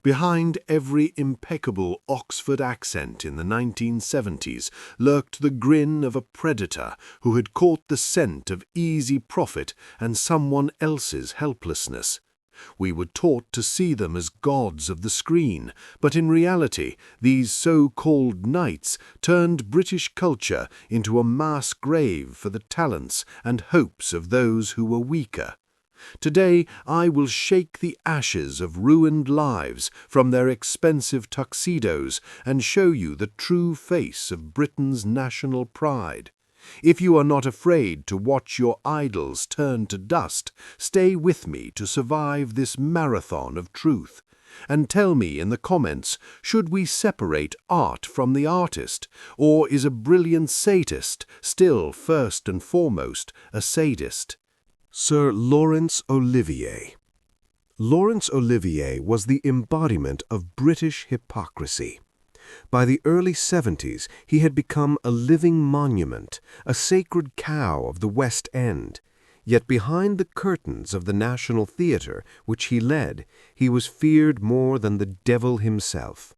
Behind every impeccable Oxford accent in the 1970s lurked the grin of a predator who had caught the scent of easy profit and someone else's helplessness. We were taught to see them as gods of the screen, but in reality, these so-called knights turned British culture into a mass grave for the talents and hopes of those who were weaker. Today I will shake the ashes of ruined lives from their expensive tuxedos and show you the true face of Britain's national pride. If you are not afraid to watch your idols turn to dust, stay with me to survive this marathon of truth. And tell me in the comments, should we separate art from the artist, or is a brilliant satist still first and foremost a sadist? Sir Laurence Olivier. Laurence Olivier was the embodiment of British hypocrisy. By the early 70s, he had become a living monument, a sacred cow of the West End. Yet behind the curtains of the National Theatre, which he led, he was feared more than the devil himself.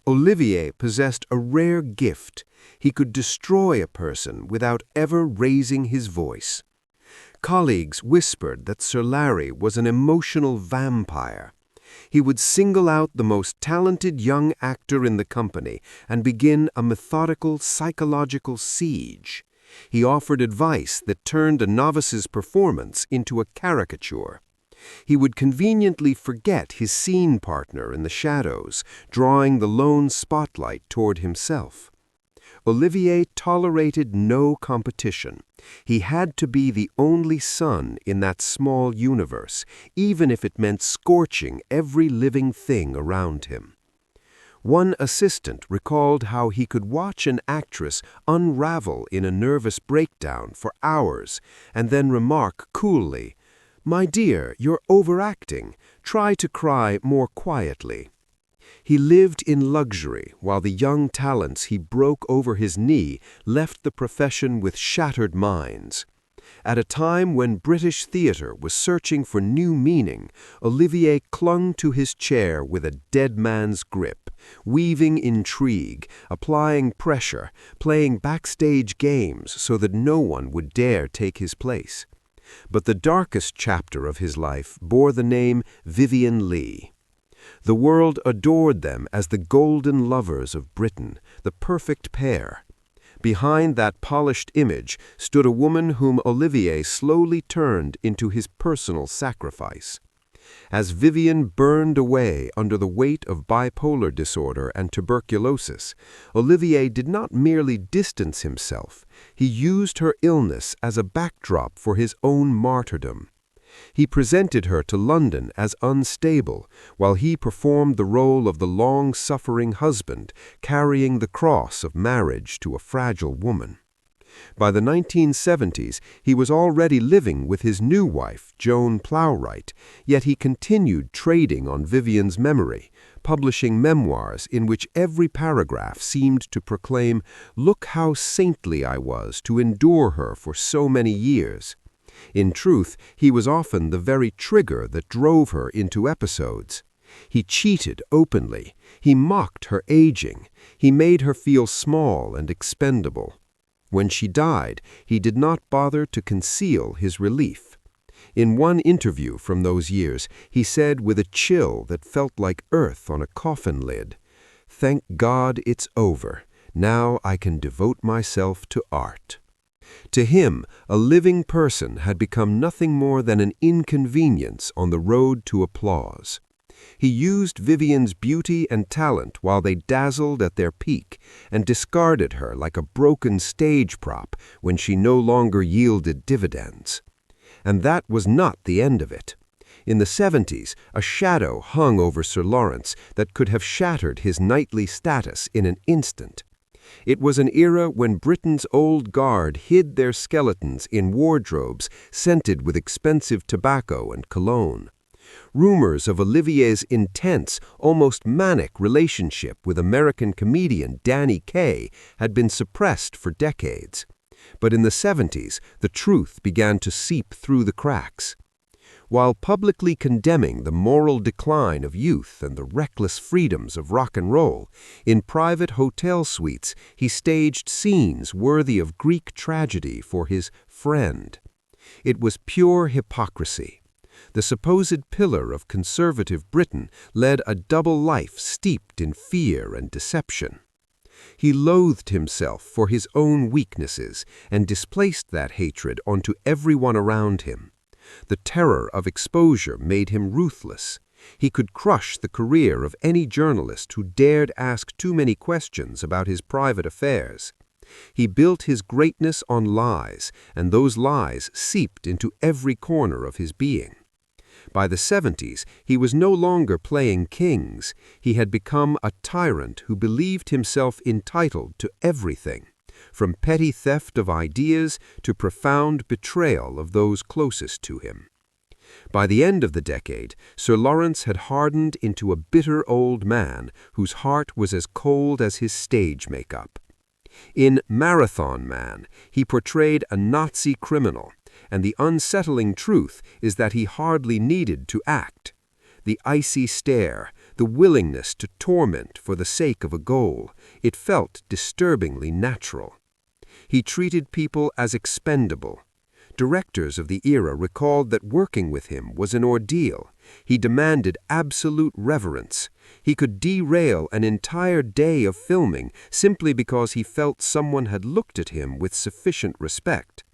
Olivier possessed a rare gift. He could destroy a person without ever raising his voice. Colleagues whispered that Sir Larry was an emotional vampire. He would single out the most talented young actor in the company and begin a methodical psychological siege. He offered advice that turned a novice's performance into a caricature. He would conveniently forget his scene partner in the shadows, drawing the lone spotlight toward himself. Olivier tolerated no competition. He had to be the only sun in that small universe, even if it meant scorching every living thing around him. One assistant recalled how he could watch an actress unravel in a nervous breakdown for hours and then remark coolly, "My dear, you're overacting. Try to cry more quietly." He lived in luxury while the young talents he broke over his knee left the profession with shattered minds. At a time when British theatre was searching for new meaning, Olivier clung to his chair with a dead man's grip, weaving intrigue, applying pressure, playing backstage games so that no one would dare take his place. But the darkest chapter of his life bore the name Vivien Leigh. The world adored them as the golden lovers of Britain, the perfect pair. Behind that polished image stood a woman whom Olivier slowly turned into his personal sacrifice. As Vivien burned away under the weight of bipolar disorder and tuberculosis, Olivier did not merely distance himself, he used her illness as a backdrop for his own martyrdom. He presented her to London as unstable, while he performed the role of the long-suffering husband, carrying the cross of marriage to a fragile woman. By the 1970s, he was already living with his new wife, Joan Plowright, yet he continued trading on Vivien's memory, publishing memoirs in which every paragraph seemed to proclaim, "Look how saintly I was to endure her for so many years." In truth, he was often the very trigger that drove her into episodes. He cheated openly. He mocked her aging. He made her feel small and expendable. When she died, he did not bother to conceal his relief. In one interview from those years, he said with a chill that felt like earth on a coffin lid, "Thank God it's over. Now I can devote myself to art." To him, a living person had become nothing more than an inconvenience on the road to applause. He used Vivien's beauty and talent while they dazzled at their peak and discarded her like a broken stage prop when she no longer yielded dividends. And that was not the end of it. In the 70s, a shadow hung over Sir Laurence that could have shattered his knightly status in an instant. It was an era when Britain's old guard hid their skeletons in wardrobes scented with expensive tobacco and cologne. Rumors of Olivier's intense, almost manic relationship with American comedian Danny Kaye had been suppressed for decades. But in the 70s, the truth began to seep through the cracks. While publicly condemning the moral decline of youth and the reckless freedoms of rock and roll, in private hotel suites he staged scenes worthy of Greek tragedy for his friend. It was pure hypocrisy. The supposed pillar of conservative Britain led a double life steeped in fear and deception. He loathed himself for his own weaknesses and displaced that hatred onto everyone around him. The terror of exposure made him ruthless. He could crush the career of any journalist who dared ask too many questions about his private affairs. He built his greatness on lies, and those lies seeped into every corner of his being. By the 70s, he was no longer playing kings. He had become a tyrant who believed himself entitled to everything, from petty theft of ideas to profound betrayal of those closest to him. By the end of the decade, Sir Lawrence had hardened into a bitter old man whose heart was as cold as his stage makeup. In Marathon Man, he portrayed a Nazi criminal, and the unsettling truth is that he hardly needed to act. The icy stare, the willingness to torment for the sake of a goal, it felt disturbingly natural. He treated people as expendable. Directors of the era recalled that working with him was an ordeal. He demanded absolute reverence. He could derail an entire day of filming simply because he felt someone had looked at him with sufficient respect.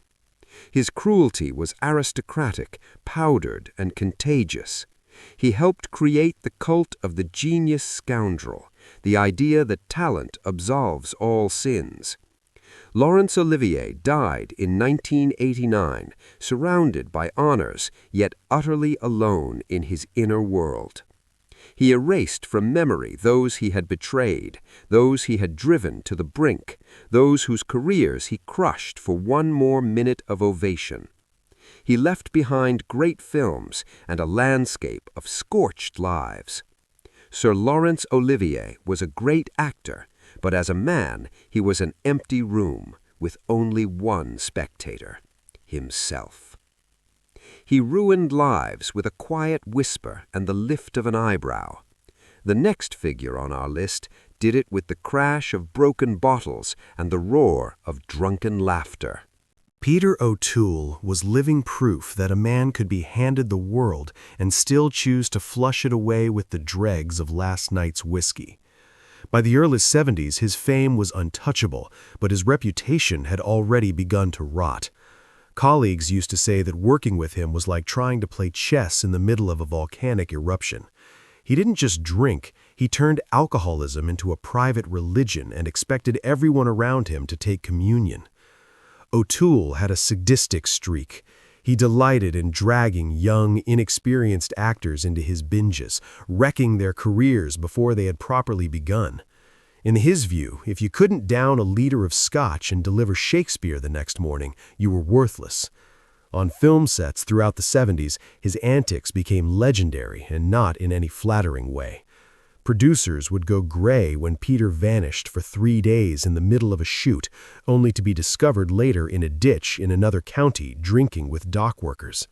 His cruelty was aristocratic, powdered, and contagious. He helped create the cult of the genius scoundrel, the idea that talent absolves all sins. Laurence Olivier died in 1989, surrounded by honors, yet utterly alone in his inner world. He erased from memory those he had betrayed, those he had driven to the brink, those whose careers he crushed for one more minute of ovation. He left behind great films and a landscape of scorched lives. Sir Laurence Olivier was a great actor, but as a man he was an empty room with only one spectator, himself. He ruined lives with a quiet whisper and the lift of an eyebrow. The next figure on our list did it with the crash of broken bottles and the roar of drunken laughter. Peter O'Toole was living proof that a man could be handed the world and still choose to flush it away with the dregs of last night's whiskey. By the early 70s, his fame was untouchable, but his reputation had already begun to rot. Colleagues used to say that working with him was like trying to play chess in the middle of a volcanic eruption. He didn't just drink, he turned alcoholism into a private religion and expected everyone around him to take communion. O'Toole had a sadistic streak. He delighted in dragging young, inexperienced actors into his binges, wrecking their careers before they had properly begun. In his view, if you couldn't down a liter of scotch and deliver Shakespeare the next morning, you were worthless. On film sets throughout the 70s, his antics became legendary and not in any flattering way. Producers would go gray when Peter vanished for 3 days in the middle of a shoot, only to be discovered later in a ditch in another county drinking with dock workers.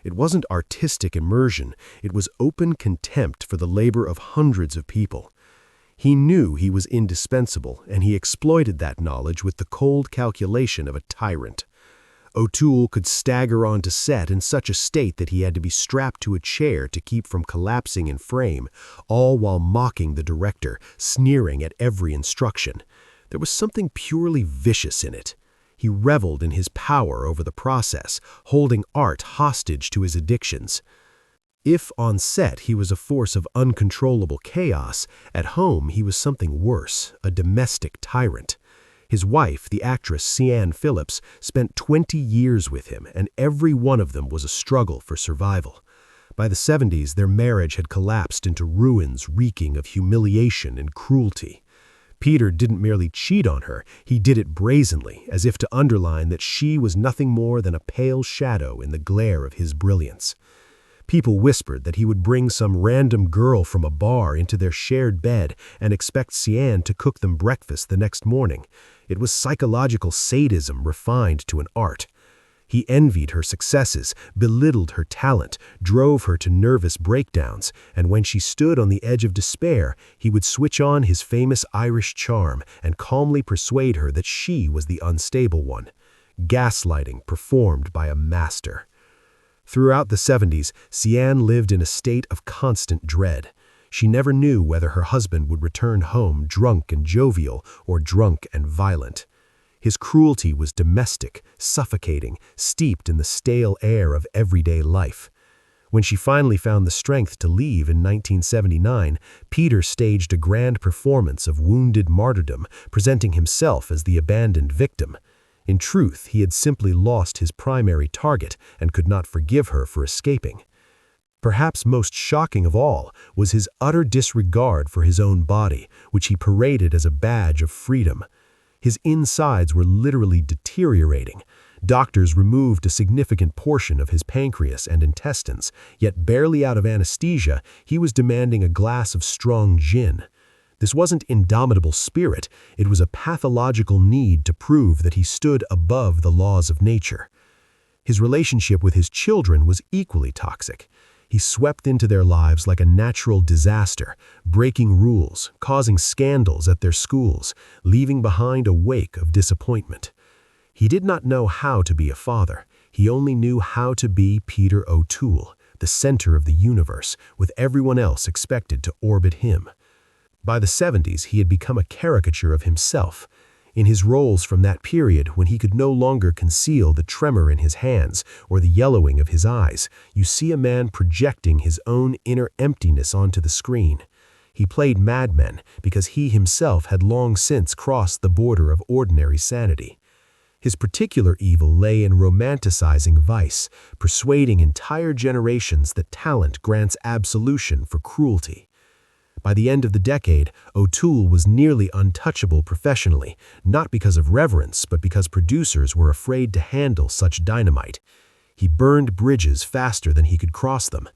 It wasn't artistic immersion, it was open contempt for the labor of hundreds of people. He knew he was indispensable, and he exploited that knowledge with the cold calculation of a tyrant. O'Toole could stagger onto set in such a state that he had to be strapped to a chair to keep from collapsing in frame, all while mocking the director, sneering at every instruction. There was something purely vicious in it. He reveled in his power over the process, holding art hostage to his addictions. If on set he was a force of uncontrollable chaos, at home he was something worse, a domestic tyrant. His wife, the actress Sian Phillips, spent 20 years with him, and every one of them was a struggle for survival. By the 70s, their marriage had collapsed into ruins reeking of humiliation and cruelty. Peter didn't merely cheat on her, he did it brazenly, as if to underline that she was nothing more than a pale shadow in the glare of his brilliance. People whispered that he would bring some random girl from a bar into their shared bed and expect Sian to cook them breakfast the next morning. It was psychological sadism refined to an art. He envied her successes, belittled her talent, drove her to nervous breakdowns, and when she stood on the edge of despair, he would switch on his famous Irish charm and calmly persuade her that she was the unstable one. Gaslighting performed by a master. Throughout the 70s, Sian lived in a state of constant dread. She never knew whether her husband would return home drunk and jovial or drunk and violent. His cruelty was domestic, suffocating, steeped in the stale air of everyday life. When she finally found the strength to leave in 1979, Peter staged a grand performance of wounded martyrdom, presenting himself as the abandoned victim. In truth, he had simply lost his primary target and could not forgive her for escaping. Perhaps most shocking of all was his utter disregard for his own body, which he paraded as a badge of freedom. His insides were literally deteriorating. Doctors removed a significant portion of his pancreas and intestines, yet barely out of anesthesia, he was demanding a glass of strong gin. This wasn't indomitable spirit, it was a pathological need to prove that he stood above the laws of nature. His relationship with his children was equally toxic. He swept into their lives like a natural disaster, breaking rules, causing scandals at their schools, leaving behind a wake of disappointment. He did not know how to be a father. He only knew how to be Peter O'Toole, the center of the universe, with everyone else expected to orbit him. By the 70s, he had become a caricature of himself. In his roles from that period, when he could no longer conceal the tremor in his hands or the yellowing of his eyes, you see a man projecting his own inner emptiness onto the screen. He played madmen because he himself had long since crossed the border of ordinary sanity. His particular evil lay in romanticizing vice, persuading entire generations that talent grants absolution for cruelty. By the end of the decade, O'Toole was nearly untouchable professionally, not because of reverence, but because producers were afraid to handle such dynamite. He burned bridges faster than he could cross them.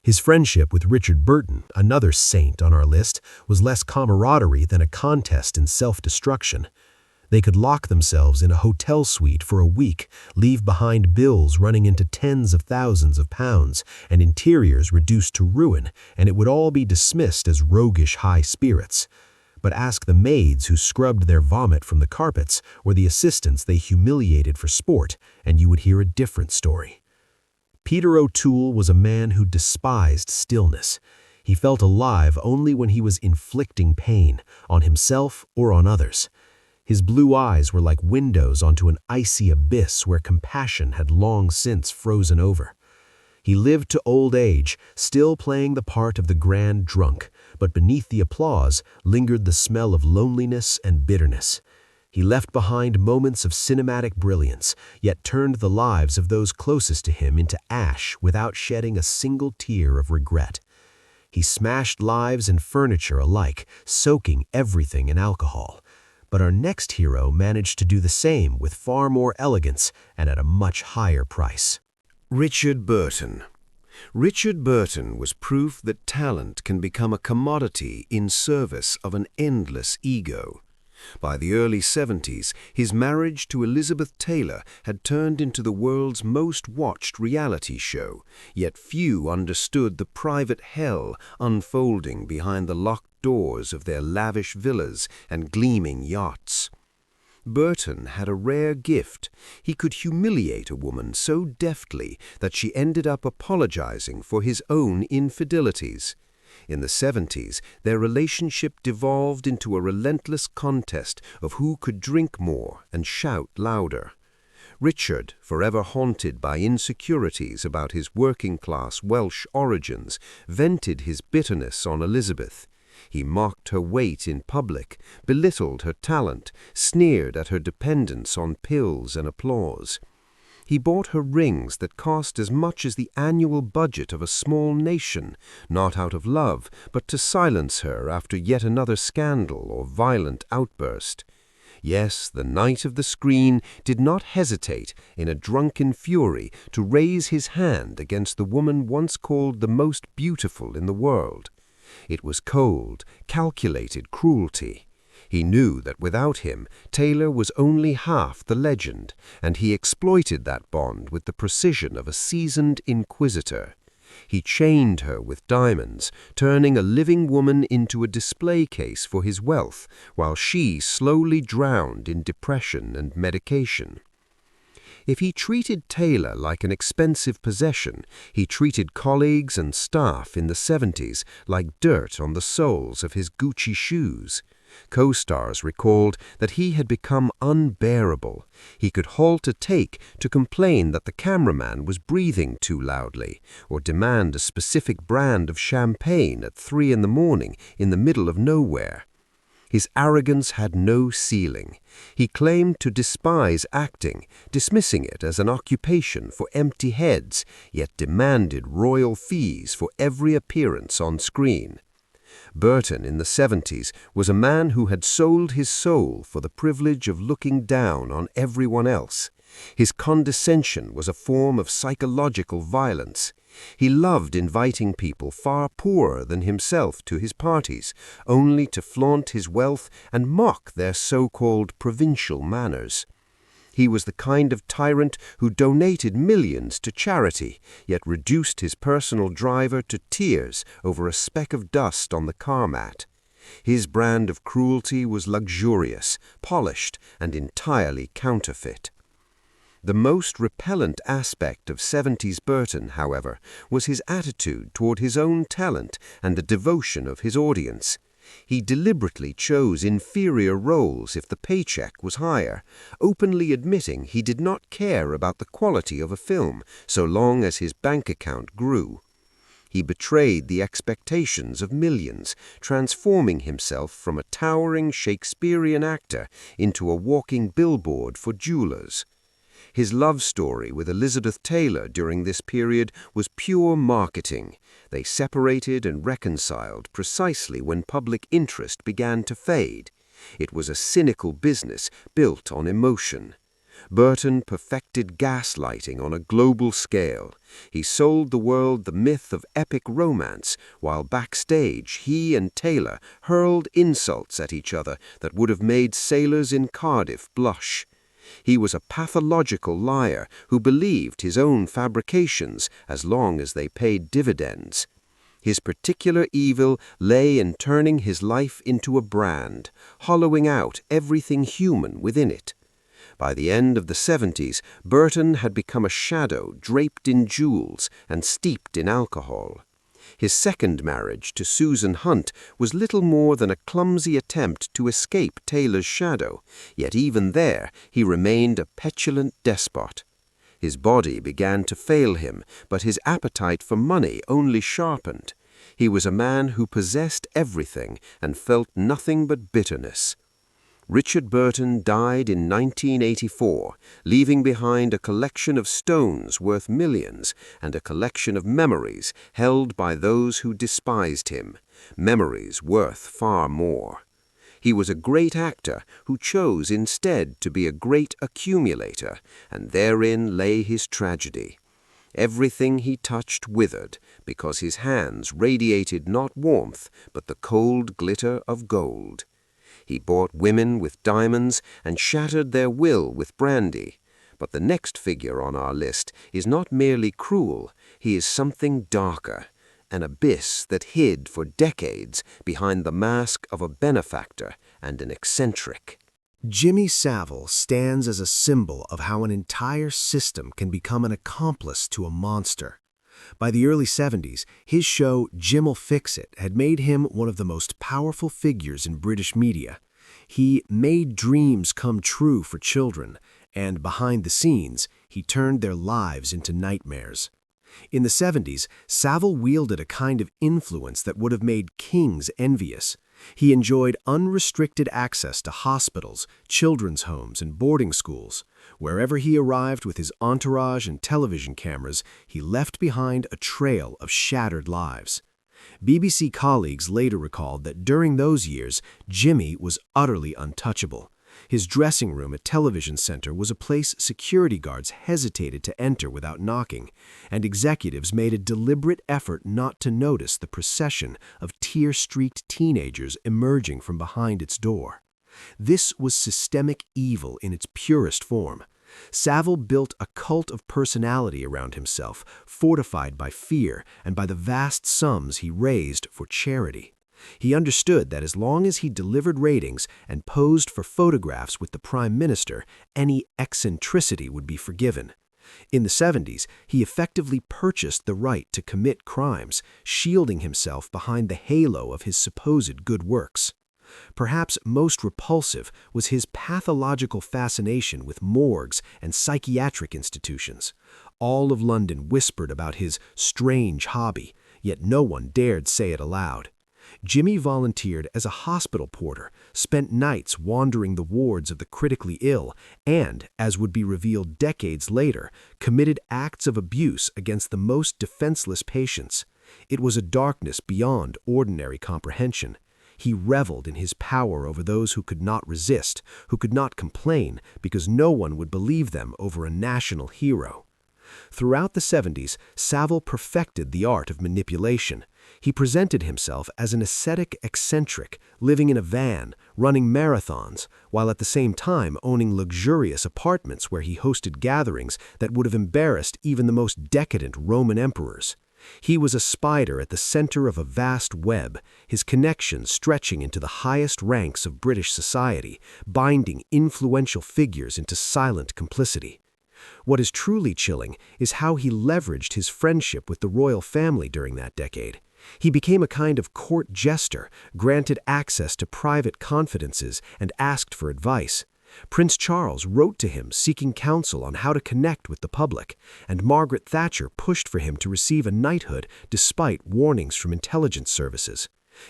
His friendship with Richard Burton, another saint on our list, was less camaraderie than a contest in self-destruction. They could lock themselves in a hotel suite for a week, leave behind bills running into tens of thousands of pounds, and interiors reduced to ruin, and it would all be dismissed as roguish high spirits. But ask the maids who scrubbed their vomit from the carpets, or the assistants they humiliated for sport, and you would hear a different story. Peter O'Toole was a man who despised stillness. He felt alive only when he was inflicting pain, on himself or on others. His blue eyes were like windows onto an icy abyss where compassion had long since frozen over. He lived to old age, still playing the part of the grand drunk, but beneath the applause lingered the smell of loneliness and bitterness. He left behind moments of cinematic brilliance, yet turned the lives of those closest to him into ash without shedding a single tear of regret. He smashed lives and furniture alike, soaking everything in alcohol. But our next hero managed to do the same with far more elegance and at a much higher price. Richard Burton. Richard Burton was proof that talent can become a commodity in service of an endless ego. By the early 70s, his marriage to Elizabeth Taylor had turned into the world's most watched reality show, yet few understood the private hell unfolding behind the locked doors of their lavish villas and gleaming yachts. Burton had a rare gift. He could humiliate a woman so deftly that she ended up apologizing for his own infidelities. In the 70s, their relationship devolved into a relentless contest of who could drink more and shout louder. Richard, forever haunted by insecurities about his working-class Welsh origins, vented his bitterness on Elizabeth. He mocked her weight in public, belittled her talent, sneered at her dependence on pills and applause. He bought her rings that cost as much as the annual budget of a small nation, not out of love, but to silence her after yet another scandal or violent outburst. Yes, the knight of the screen did not hesitate, in a drunken fury, to raise his hand against the woman once called the most beautiful in the world. It was cold, calculated cruelty. He knew that without him, Taylor was only half the legend, and he exploited that bond with the precision of a seasoned inquisitor. He chained her with diamonds, turning a living woman into a display case for his wealth, while she slowly drowned in depression and medication. If he treated Taylor like an expensive possession, he treated colleagues and staff in the 70s like dirt on the soles of his Gucci shoes. Co-stars recalled that he had become unbearable. He could halt a take to complain that the cameraman was breathing too loudly, or demand a specific brand of champagne at 3 in the morning in the middle of nowhere. His arrogance had no ceiling. He claimed to despise acting, dismissing it as an occupation for empty heads, yet demanded royal fees for every appearance on screen. Burton in the 70s was a man who had sold his soul for the privilege of looking down on everyone else. His condescension was a form of psychological violence. He loved inviting people far poorer than himself to his parties, only to flaunt his wealth and mock their so-called provincial manners. He was the kind of tyrant who donated millions to charity, yet reduced his personal driver to tears over a speck of dust on the car mat. His brand of cruelty was luxurious, polished, and entirely counterfeit. The most repellent aspect of 70s Burton, however, was his attitude toward his own talent and the devotion of his audience. He deliberately chose inferior roles if the paycheck was higher, openly admitting he did not care about the quality of a film so long as his bank account grew. He betrayed the expectations of millions, transforming himself from a towering Shakespearean actor into a walking billboard for jewelers. His love story with Elizabeth Taylor during this period was pure marketing. They separated and reconciled precisely when public interest began to fade. It was a cynical business built on emotion. Burton perfected gaslighting on a global scale. He sold the world the myth of epic romance, while backstage he and Taylor hurled insults at each other that would have made sailors in Cardiff blush. He was a pathological liar who believed his own fabrications as long as they paid dividends. His particular evil lay in turning his life into a brand, hollowing out everything human within it. By the end of the 70s, Burton had become a shadow draped in jewels and steeped in alcohol. His second marriage to Susan Hunt was little more than a clumsy attempt to escape Taylor's shadow, yet even there he remained a petulant despot. His body began to fail him, but his appetite for money only sharpened. He was a man who possessed everything and felt nothing but bitterness. Richard Burton died in 1984, leaving behind a collection of stones worth millions and a collection of memories held by those who despised him, memories worth far more. He was a great actor who chose instead to be a great accumulator, and therein lay his tragedy. Everything he touched withered, because his hands radiated not warmth, but the cold glitter of gold. He bought women with diamonds and shattered their will with brandy. But the next figure on our list is not merely cruel, he is something darker, an abyss that hid for decades behind the mask of a benefactor and an eccentric. Jimmy Savile stands as a symbol of how an entire system can become an accomplice to a monster. By the early 70s, his show Jim'll Fix It had made him one of the most powerful figures in British media. He made dreams come true for children, and behind the scenes, he turned their lives into nightmares. In the 70s, Savile wielded a kind of influence that would have made kings envious. He enjoyed unrestricted access to hospitals, children's homes, and boarding schools. Wherever he arrived with his entourage and television cameras, he left behind a trail of shattered lives. BBC colleagues later recalled that during those years, Jimmy was utterly untouchable. His dressing room at Television Center was a place security guards hesitated to enter without knocking, and executives made a deliberate effort not to notice the procession of tear-streaked teenagers emerging from behind its door. This was systemic evil in its purest form. Savile built a cult of personality around himself, fortified by fear and by the vast sums he raised for charity. He understood that as long as he delivered ratings and posed for photographs with the Prime Minister, any eccentricity would be forgiven. In the 70s, he effectively purchased the right to commit crimes, shielding himself behind the halo of his supposed good works. Perhaps most repulsive was his pathological fascination with morgues and psychiatric institutions. All of London whispered about his strange hobby, yet no one dared say it aloud. Jimmy volunteered as a hospital porter, spent nights wandering the wards of the critically ill, and, as would be revealed decades later, committed acts of abuse against the most defenseless patients. It was a darkness beyond ordinary comprehension. He reveled in his power over those who could not resist, who could not complain, because no one would believe them over a national hero. Throughout the 70s, Savile perfected the art of manipulation. He presented himself as an ascetic eccentric, living in a van, running marathons, while at the same time owning luxurious apartments where he hosted gatherings that would have embarrassed even the most decadent Roman emperors. He was a spider at the center of a vast web, his connections stretching into the highest ranks of British society, binding influential figures into silent complicity. What is truly chilling is how he leveraged his friendship with the royal family during that decade. He became a kind of court jester, granted access to private confidences, and asked for advice. Prince Charles wrote to him seeking counsel on how to connect with the public, and Margaret Thatcher pushed for him to receive a knighthood despite warnings from intelligence services.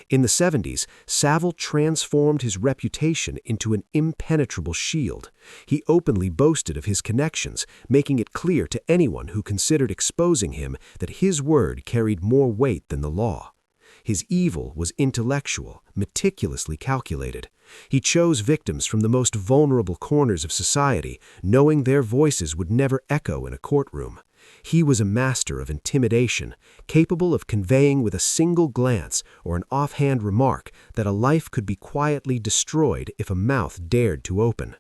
In the 70s, Savile transformed his reputation into an impenetrable shield. He openly boasted of his connections, making it clear to anyone who considered exposing him that his word carried more weight than the law. His evil was intellectual, meticulously calculated. He chose victims from the most vulnerable corners of society, knowing their voices would never echo in a courtroom. He was a master of intimidation, capable of conveying with a single glance or an offhand remark that a life could be quietly destroyed if a mouth dared to open.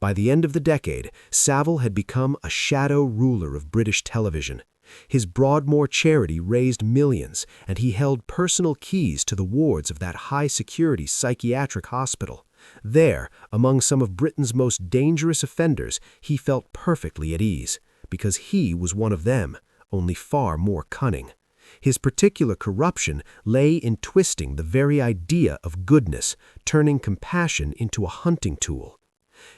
By the end of the decade, Savile had become a shadow ruler of British television. His Broadmoor charity raised millions, and he held personal keys to the wards of that high-security psychiatric hospital. There, among some of Britain's most dangerous offenders, he felt perfectly at ease, because he was one of them, only far more cunning. His particular corruption lay in twisting the very idea of goodness, turning compassion into a hunting tool.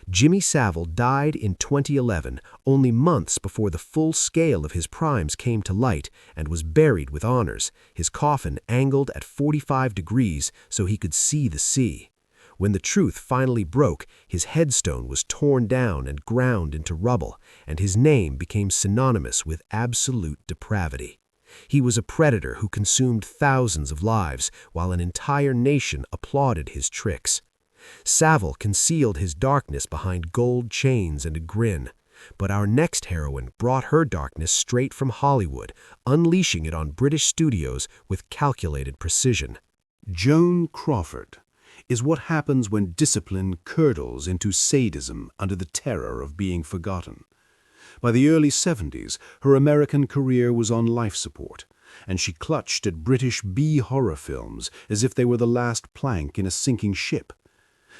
Jimmy Savile died in 2011, only months before the full scale of his crimes came to light, and was buried with honors, his coffin angled at 45 degrees so he could see the sea. When the truth finally broke, his headstone was torn down and ground into rubble, and his name became synonymous with absolute depravity. He was a predator who consumed thousands of lives, while an entire nation applauded his tricks. Savile concealed his darkness behind gold chains and a grin, but our next heroine brought her darkness straight from Hollywood, unleashing it on British studios with calculated precision. Joan Crawford is what happens when discipline curdles into sadism under the terror of being forgotten. By the early 70s, her American career was on life support, and she clutched at British B-horror films as if they were the last plank in a sinking ship.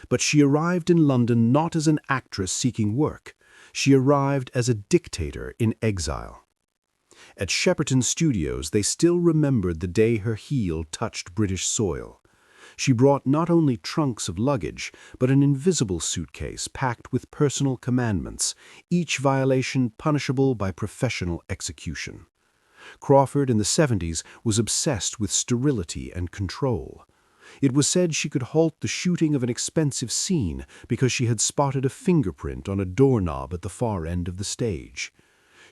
But she arrived in London not as an actress seeking work. She arrived as a dictator in exile. At Shepperton Studios, they still remembered the day her heel touched British soil. She brought not only trunks of luggage, but an invisible suitcase packed with personal commandments, each violation punishable by professional execution. Crawford in the 70s was obsessed with sterility and control. It was said she could halt the shooting of an expensive scene because she had spotted a fingerprint on a doorknob at the far end of the stage.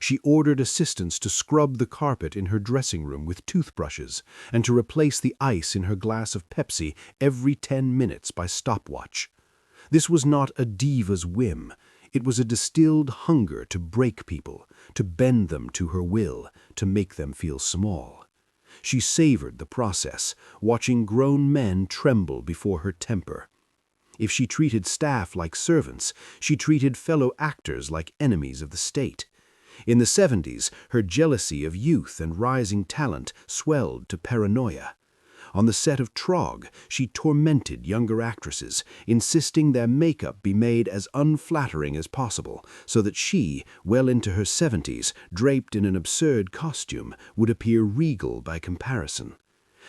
She ordered assistants to scrub the carpet in her dressing room with toothbrushes and to replace the ice in her glass of Pepsi every 10 minutes by stopwatch. This was not a diva's whim. It was a distilled hunger to break people, to bend them to her will, to make them feel small. She savored the process, watching grown men tremble before her temper. If she treated staff like servants, she treated fellow actors like enemies of the state. In the 70s, her jealousy of youth and rising talent swelled to paranoia. On the set of Trog, she tormented younger actresses, insisting their makeup be made as unflattering as possible, so that she, well into her 70s, draped in an absurd costume, would appear regal by comparison.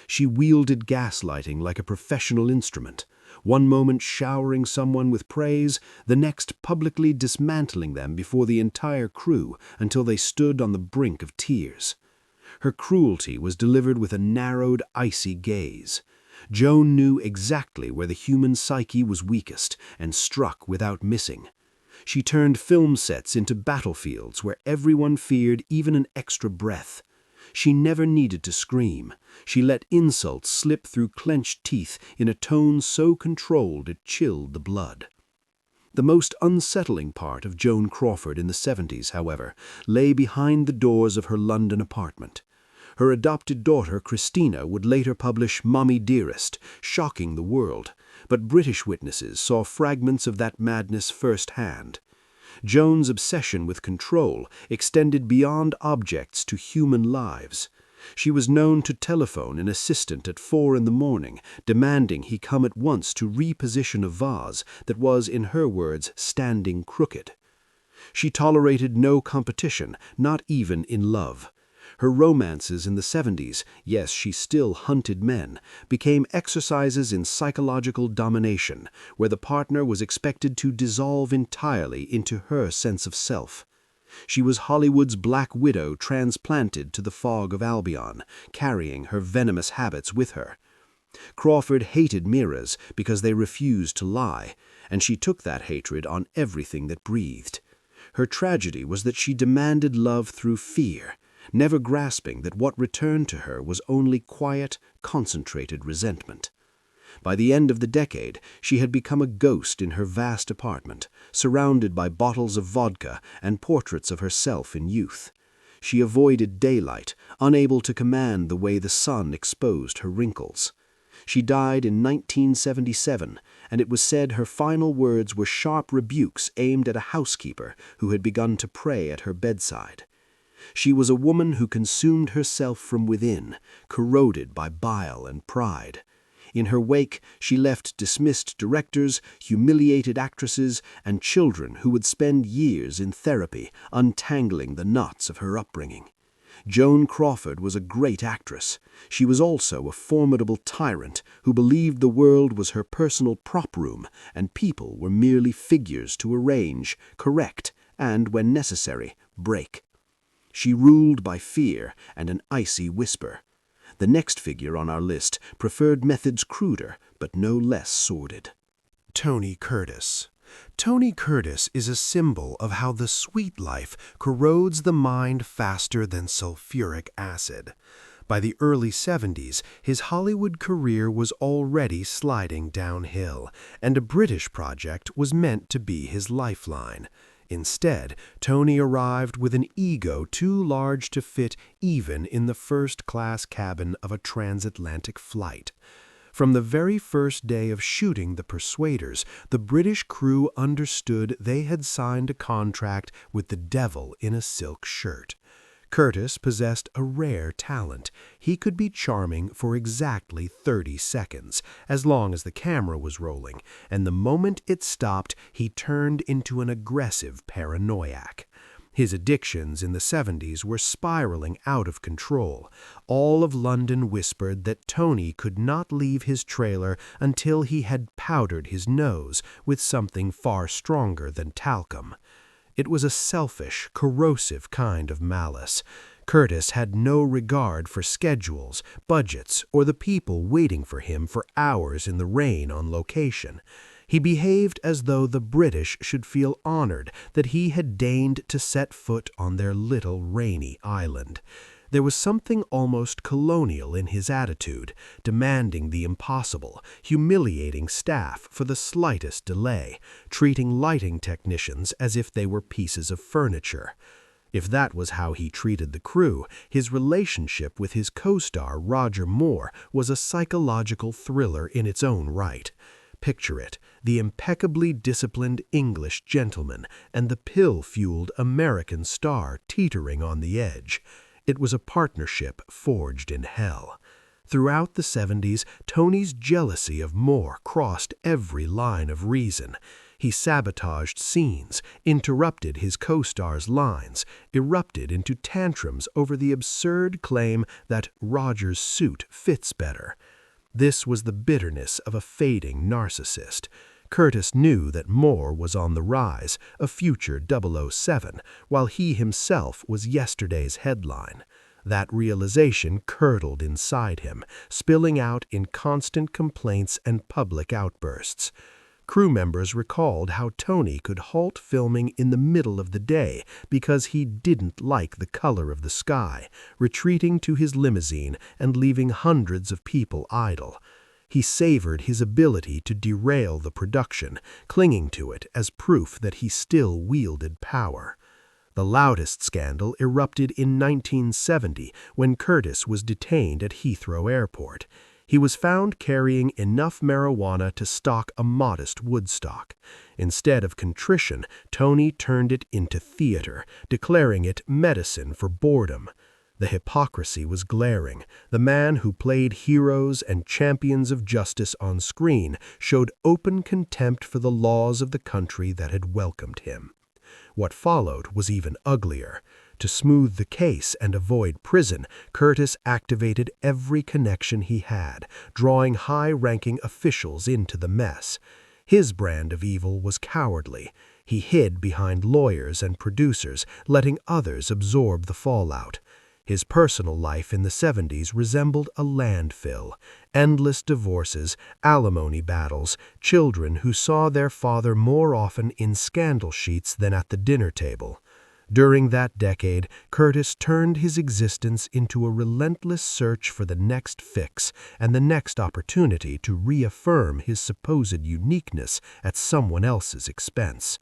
She wielded gaslighting like a professional instrument, one moment showering someone with praise, the next publicly dismantling them before the entire crew until they stood on the brink of tears. Her cruelty was delivered with a narrowed, icy gaze. Joan knew exactly where the human psyche was weakest and struck without missing. She turned film sets into battlefields where everyone feared even an extra breath. She never needed to scream. She let insults slip through clenched teeth in a tone so controlled it chilled the blood. The most unsettling part of Joan Crawford in the 70s, however, lay behind the doors of her London apartment. Her adopted daughter, Christina, would later publish Mommy Dearest, shocking the world, but British witnesses saw fragments of that madness firsthand. Joan's obsession with control extended beyond objects to human lives. She was known to telephone an assistant at 4 a.m, demanding he come at once to reposition a vase that was, in her words, standing crooked. She tolerated no competition, not even in love. Her romances in the 70s, yes, she still hunted men, became exercises in psychological domination, where the partner was expected to dissolve entirely into her sense of self. She was Hollywood's Black Widow transplanted to the fog of Albion, carrying her venomous habits with her. Crawford hated mirrors because they refused to lie, and she took that hatred on everything that breathed. Her tragedy was that she demanded love through fear, never grasping that what returned to her was only quiet, concentrated resentment. By the end of the decade, she had become a ghost in her vast apartment, surrounded by bottles of vodka and portraits of herself in youth. She avoided daylight, unable to command the way the sun exposed her wrinkles. She died in 1977, and it was said her final words were sharp rebukes aimed at a housekeeper who had begun to pray at her bedside. She was a woman who consumed herself from within, corroded by bile and pride. In her wake, she left dismissed directors, humiliated actresses, and children who would spend years in therapy, untangling the knots of her upbringing. Joan Crawford was a great actress. She was also a formidable tyrant who believed the world was her personal prop room and people were merely figures to arrange, correct, and, when necessary, break. She ruled by fear and an icy whisper. The next figure on our list preferred methods cruder, but no less sordid. Tony Curtis. Tony Curtis is a symbol of how the sweet life corrodes the mind faster than sulfuric acid. By the early 70s, his Hollywood career was already sliding downhill, and a British project was meant to be his lifeline. Instead, Tony arrived with an ego too large to fit even in the first-class cabin of a transatlantic flight. From the very first day of shooting The Persuaders, the British crew understood they had signed a contract with the devil in a silk shirt. Curtis possessed a rare talent. He could be charming for exactly 30 seconds, as long as the camera was rolling, and the moment it stopped, he turned into an aggressive paranoiac. His addictions in the 70s were spiraling out of control. All of London whispered that Tony could not leave his trailer until he had powdered his nose with something far stronger than talcum. It was a selfish, corrosive kind of malice. Curtis had no regard for schedules, budgets, or the people waiting for him for hours in the rain on location. He behaved as though the British should feel honored that he had deigned to set foot on their little rainy island. There was something almost colonial in his attitude, demanding the impossible, humiliating staff for the slightest delay, treating lighting technicians as if they were pieces of furniture. If that was how he treated the crew, his relationship with his co-star Roger Moore was a psychological thriller in its own right. Picture it, the impeccably disciplined English gentleman, and the pill-fueled American star teetering on the edge. It was a partnership forged in hell. Throughout the 70s, Tony's jealousy of Moore crossed every line of reason. He sabotaged scenes, interrupted his co-stars' lines, erupted into tantrums over the absurd claim that Roger's suit fits better. This was the bitterness of a fading narcissist. Curtis knew that Moore was on the rise, a future 007, while he himself was yesterday's headline. That realization curdled inside him, spilling out in constant complaints and public outbursts. Crew members recalled how Tony could halt filming in the middle of the day because he didn't like the color of the sky, retreating to his limousine and leaving hundreds of people idle. He savored his ability to derail the production, clinging to it as proof that he still wielded power. The loudest scandal erupted in 1970 when Curtis was detained at Heathrow Airport. He was found carrying enough marijuana to stock a modest Woodstock. Instead of contrition, Tony turned it into theater, declaring it medicine for boredom. The hypocrisy was glaring. The man who played heroes and champions of justice on screen showed open contempt for the laws of the country that had welcomed him. What followed was even uglier. To smooth the case and avoid prison, Curtis activated every connection he had, drawing high-ranking officials into the mess. His brand of evil was cowardly. He hid behind lawyers and producers, letting others absorb the fallout. His personal life in the 70s resembled a landfill. Endless divorces, alimony battles, children who saw their father more often in scandal sheets than at the dinner table. During that decade, Curtis turned his existence into a relentless search for the next fix and the next opportunity to reaffirm his supposed uniqueness at someone else's expense.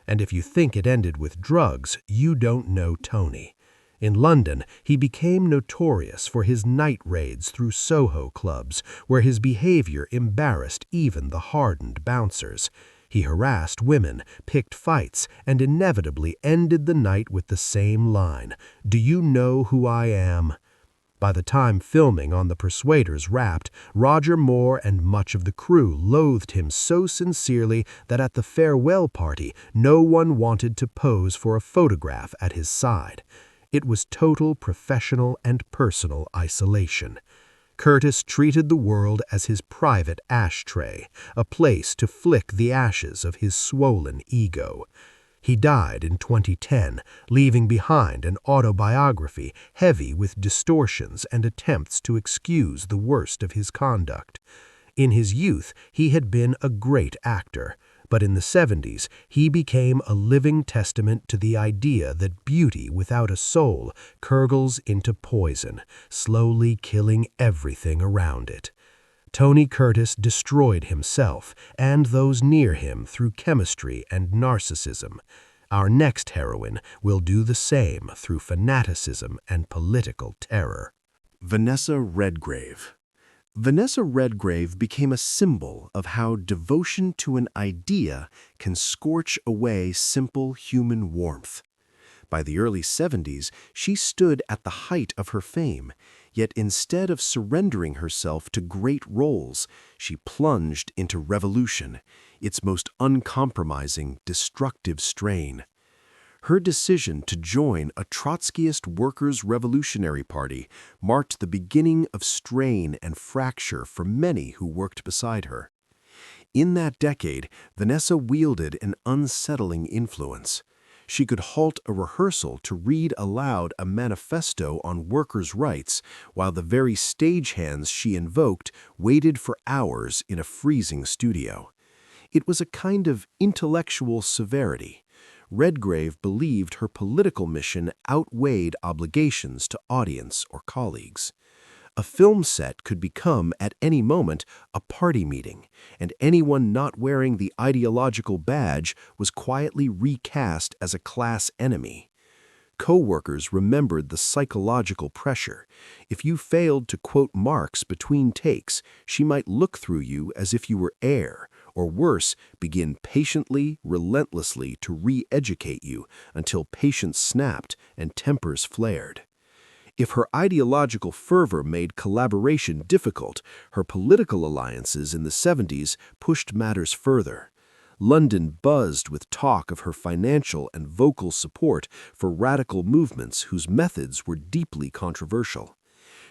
And if you think it ended with drugs, you don't know Tony. In London, he became notorious for his night raids through Soho clubs, where his behavior embarrassed even the hardened bouncers. He harassed women, picked fights, and inevitably ended the night with the same line, "Do you know who I am?" By the time filming on The Persuaders wrapped, Roger Moore and much of the crew loathed him so sincerely that at the farewell party, no one wanted to pose for a photograph at his side. It was total professional and personal isolation. Curtis treated the world as his private ashtray, a place to flick the ashes of his swollen ego. He died in 2010, leaving behind an autobiography heavy with distortions and attempts to excuse the worst of his conduct. In his youth, he had been a great actor, but in the 70s, he became a living testament to the idea that beauty without a soul curdles into poison, slowly killing everything around it. Tony Curtis destroyed himself and those near him through chemistry and narcissism. Our next heroine will do the same through fanaticism and political terror. Vanessa Redgrave. Vanessa Redgrave became a symbol of how devotion to an idea can scorch away simple human warmth. By the early 70s, she stood at the height of her fame, yet instead of surrendering herself to great roles, she plunged into revolution, its most uncompromising, destructive strain. Her decision to join a Trotskyist Workers' Revolutionary Party marked the beginning of strain and fracture for many who worked beside her. In that decade, Vanessa wielded an unsettling influence. She could halt a rehearsal to read aloud a manifesto on workers' rights, while the very stagehands she invoked waited for hours in a freezing studio. It was a kind of intellectual severity. Redgrave believed her political mission outweighed obligations to audience or colleagues. A film set could become, at any moment, a party meeting, and anyone not wearing the ideological badge was quietly recast as a class enemy. Co-workers remembered the psychological pressure. If you failed to quote Marx between takes, she might look through you as if you were air, or worse, begin patiently, relentlessly to re-educate you until patience snapped and tempers flared. If her ideological fervor made collaboration difficult, her political alliances in the 70s pushed matters further. London buzzed with talk of her financial and vocal support for radical movements whose methods were deeply controversial.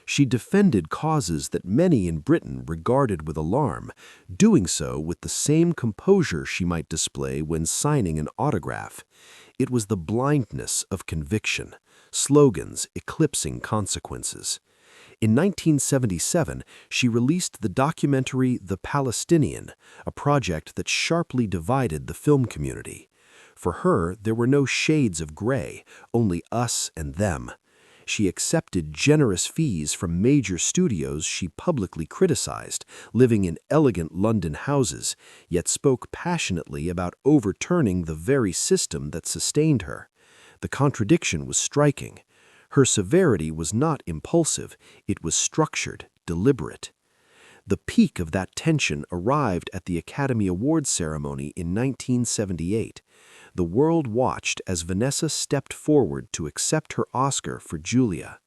She defended causes that many in Britain regarded with alarm, doing so with the same composure she might display when signing an autograph. It was the blindness of conviction, slogans eclipsing consequences. In 1977, she released the documentary The Palestinian, a project that sharply divided the film community. For her, there were no shades of gray, only us and them. She accepted generous fees from major studios she publicly criticized, living in elegant London houses, yet spoke passionately about overturning the very system that sustained her. The contradiction was striking. Her severity was not impulsive, it was structured, deliberate. The peak of that tension arrived at the Academy Awards ceremony in 1978. The world watched as Vanessa stepped forward to accept her Oscar for Julia.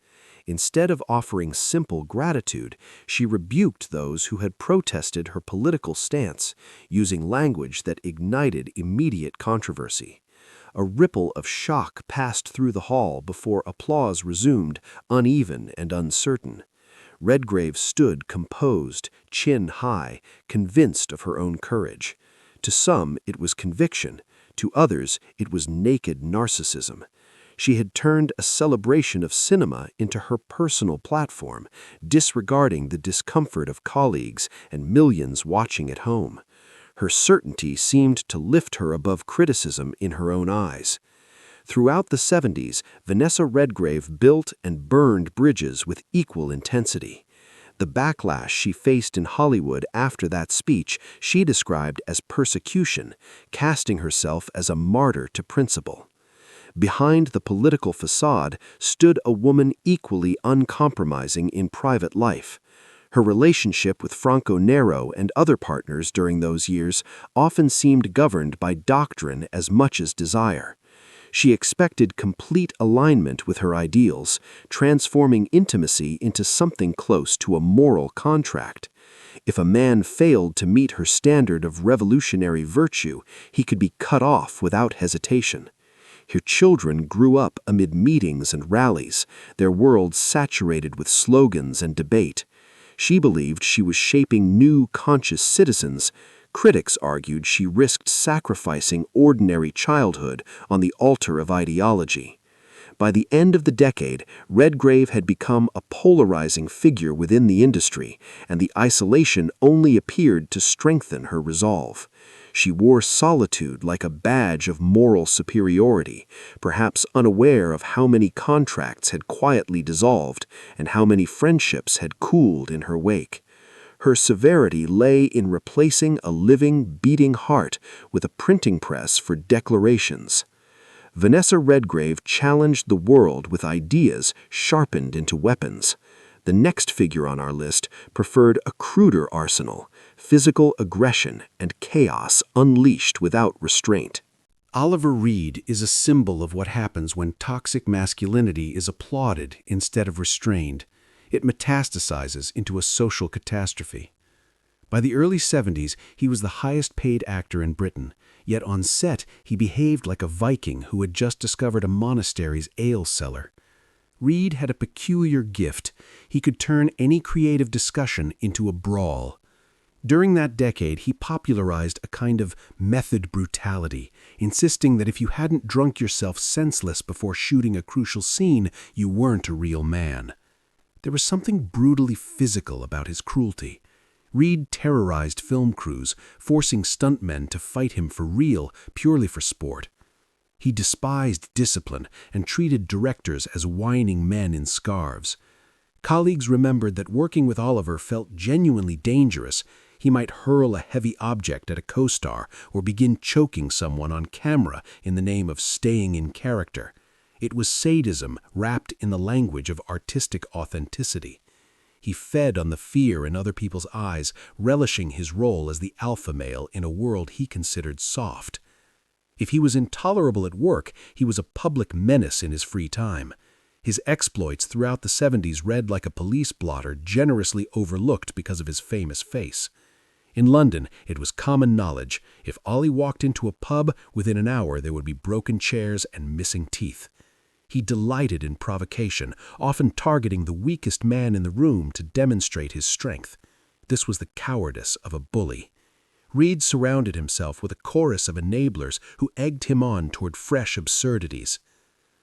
Instead of offering simple gratitude, she rebuked those who had protested her political stance, using language that ignited immediate controversy. A ripple of shock passed through the hall before applause resumed, uneven and uncertain. Redgrave stood composed, chin high, convinced of her own courage. To some, it was conviction. To others, it was naked narcissism. She had turned a celebration of cinema into her personal platform, disregarding the discomfort of colleagues and millions watching at home. Her certainty seemed to lift her above criticism in her own eyes. Throughout the 70s, Vanessa Redgrave built and burned bridges with equal intensity. The backlash she faced in Hollywood after that speech she described as persecution, casting herself as a martyr to principle. Behind the political facade stood a woman equally uncompromising in private life. Her relationship with Franco Nero and other partners during those years often seemed governed by doctrine as much as desire. She expected complete alignment with her ideals, transforming intimacy into something close to a moral contract. If a man failed to meet her standard of revolutionary virtue, he could be cut off without hesitation. Her children grew up amid meetings and rallies, their world saturated with slogans and debate. She believed she was shaping new conscious citizens. Critics argued she risked sacrificing ordinary childhood on the altar of ideology. By the end of the decade, Redgrave had become a polarizing figure within the industry, and the isolation only appeared to strengthen her resolve. She wore solitude like a badge of moral superiority, perhaps unaware of how many contracts had quietly dissolved and how many friendships had cooled in her wake. Her severity lay in replacing a living, beating heart with a printing press for declarations. Vanessa Redgrave challenged the world with ideas sharpened into weapons. The next figure on our list preferred a cruder arsenal, physical aggression and chaos unleashed without restraint. Oliver Reed is a symbol of what happens when toxic masculinity is applauded instead of restrained. It metastasizes into a social catastrophe. By the early 70s, he was the highest-paid actor in Britain, yet on set he behaved like a Viking who had just discovered a monastery's ale cellar. Reed had a peculiar gift. He could turn any creative discussion into a brawl. During that decade, he popularized a kind of method brutality, insisting that if you hadn't drunk yourself senseless before shooting a crucial scene, you weren't a real man. There was something brutally physical about his cruelty. Reed terrorized film crews, forcing stuntmen to fight him for real, purely for sport. He despised discipline and treated directors as whining men in scarves. Colleagues remembered that working with Oliver felt genuinely dangerous. He might hurl a heavy object at a co-star or begin choking someone on camera in the name of staying in character. It was sadism wrapped in the language of artistic authenticity. He fed on the fear in other people's eyes, relishing his role as the alpha male in a world he considered soft. If he was intolerable at work, he was a public menace in his free time. His exploits throughout the 70s read like a police blotter generously overlooked because of his famous face. In London, it was common knowledge. If Ollie walked into a pub, within an hour there would be broken chairs and missing teeth. He delighted in provocation, often targeting the weakest man in the room to demonstrate his strength. This was the cowardice of a bully. Reed surrounded himself with a chorus of enablers who egged him on toward fresh absurdities.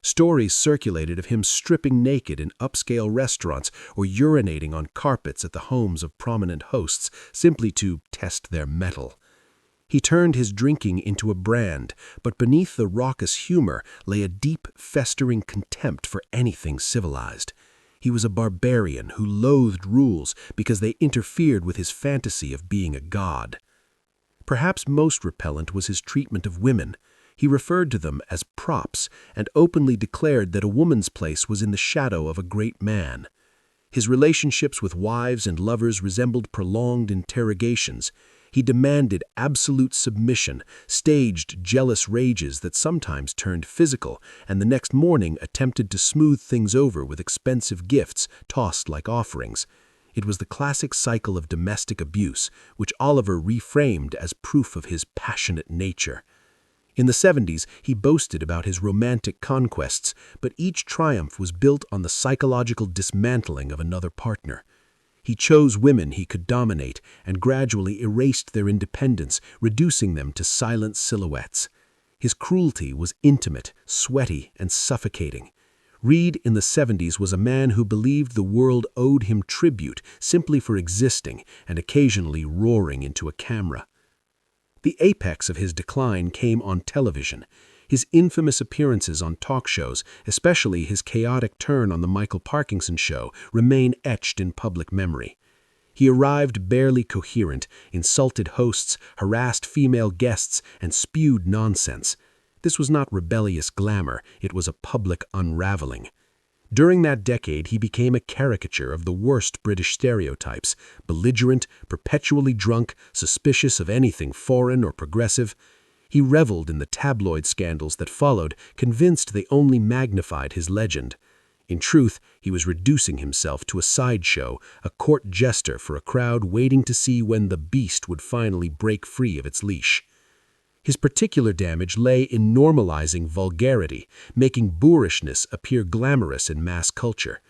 Stories circulated of him stripping naked in upscale restaurants or urinating on carpets at the homes of prominent hosts simply to test their mettle. He turned his drinking into a brand, but beneath the raucous humor lay a deep, festering contempt for anything civilized. He was a barbarian who loathed rules because they interfered with his fantasy of being a god. Perhaps most repellent was his treatment of women. He referred to them as props and openly declared that a woman's place was in the shadow of a great man. His relationships with wives and lovers resembled prolonged interrogations. He demanded absolute submission, staged jealous rages that sometimes turned physical, and the next morning attempted to smooth things over with expensive gifts tossed like offerings. It was the classic cycle of domestic abuse, which Oliver reframed as proof of his passionate nature. In the 70s, he boasted about his romantic conquests, but each triumph was built on the psychological dismantling of another partner. He chose women he could dominate and gradually erased their independence, reducing them to silent silhouettes. His cruelty was intimate, sweaty, and suffocating. Reed in the 70s was a man who believed the world owed him tribute simply for existing and occasionally roaring into a camera. The apex of his decline came on television. His infamous appearances on talk shows, especially his chaotic turn on The Michael Parkinson Show, remain etched in public memory. He arrived barely coherent, insulted hosts, harassed female guests, and spewed nonsense. This was not rebellious glamour, it was a public unraveling. During that decade, he became a caricature of the worst British stereotypes: belligerent, perpetually drunk, suspicious of anything foreign or progressive. He reveled in the tabloid scandals that followed, convinced they only magnified his legend. In truth, he was reducing himself to a sideshow, a court jester for a crowd waiting to see when the beast would finally break free of its leash. His particular damage lay in normalizing vulgarity, making boorishness appear glamorous in mass culture.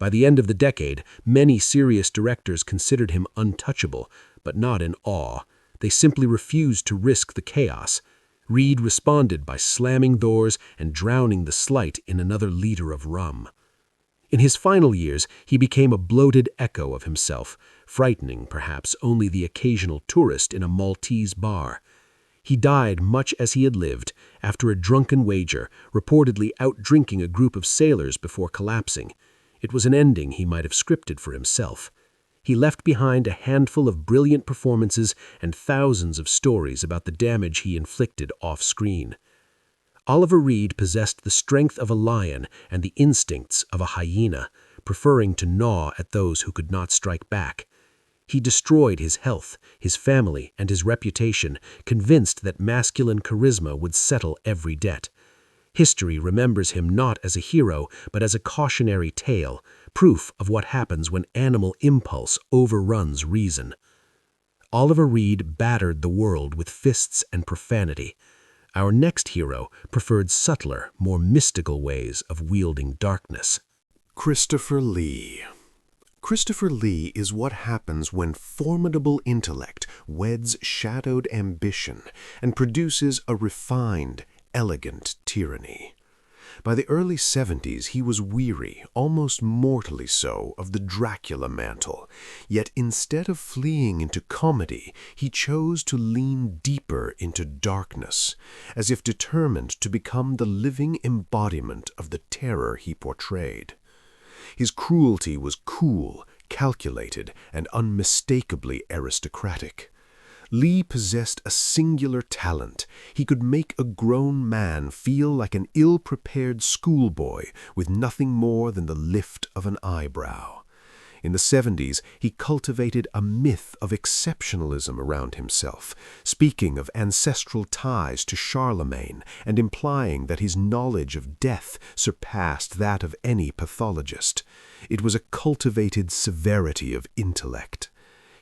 By the end of the decade, many serious directors considered him untouchable, but not in awe. They simply refused to risk the chaos. Reed responded by slamming doors and drowning the slight in another liter of rum. In his final years, he became a bloated echo of himself, frightening, perhaps, only the occasional tourist in a Maltese bar. He died much as he had lived, after a drunken wager, reportedly out-drinking a group of sailors before collapsing. It was an ending he might have scripted for himself. He left behind a handful of brilliant performances and thousands of stories about the damage he inflicted off-screen. Oliver Reed possessed the strength of a lion and the instincts of a hyena, preferring to gnaw at those who could not strike back. He destroyed his health, his family, and his reputation, convinced that masculine charisma would settle every debt. History remembers him not as a hero, but as a cautionary tale, proof of what happens when animal impulse overruns reason. Oliver Reed battered the world with fists and profanity. Our next hero preferred subtler, more mystical ways of wielding darkness. Christopher Lee. Christopher Lee is what happens when formidable intellect weds shadowed ambition and produces a refined, elegant tyranny. By the early 70s, he was weary, almost mortally so, of the Dracula mantle. Yet instead of fleeing into comedy, he chose to lean deeper into darkness, as if determined to become the living embodiment of the terror he portrayed. His cruelty was cool, calculated, and unmistakably aristocratic. Lee possessed a singular talent. He could make a grown man feel like an ill-prepared schoolboy with nothing more than the lift of an eyebrow. In the 70s, he cultivated a myth of exceptionalism around himself, speaking of ancestral ties to Charlemagne and implying that his knowledge of death surpassed that of any pathologist. It was a cultivated severity of intellect.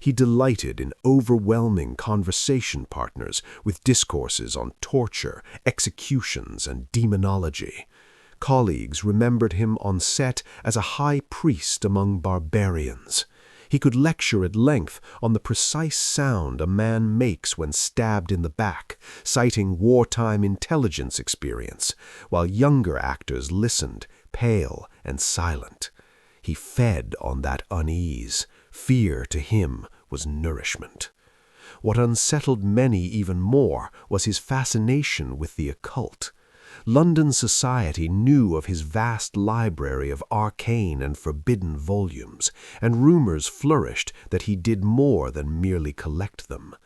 He delighted in overwhelming conversation partners with discourses on torture, executions, and demonology. Colleagues remembered him on set as a high priest among barbarians. He could lecture at length on the precise sound a man makes when stabbed in the back, citing wartime intelligence experience, while younger actors listened, pale and silent. He fed on that unease. Fear to him was nourishment. What unsettled many even more was his fascination with the occult. London society knew of his vast library of arcane and forbidden volumes, and rumors flourished that he did more than merely collect them.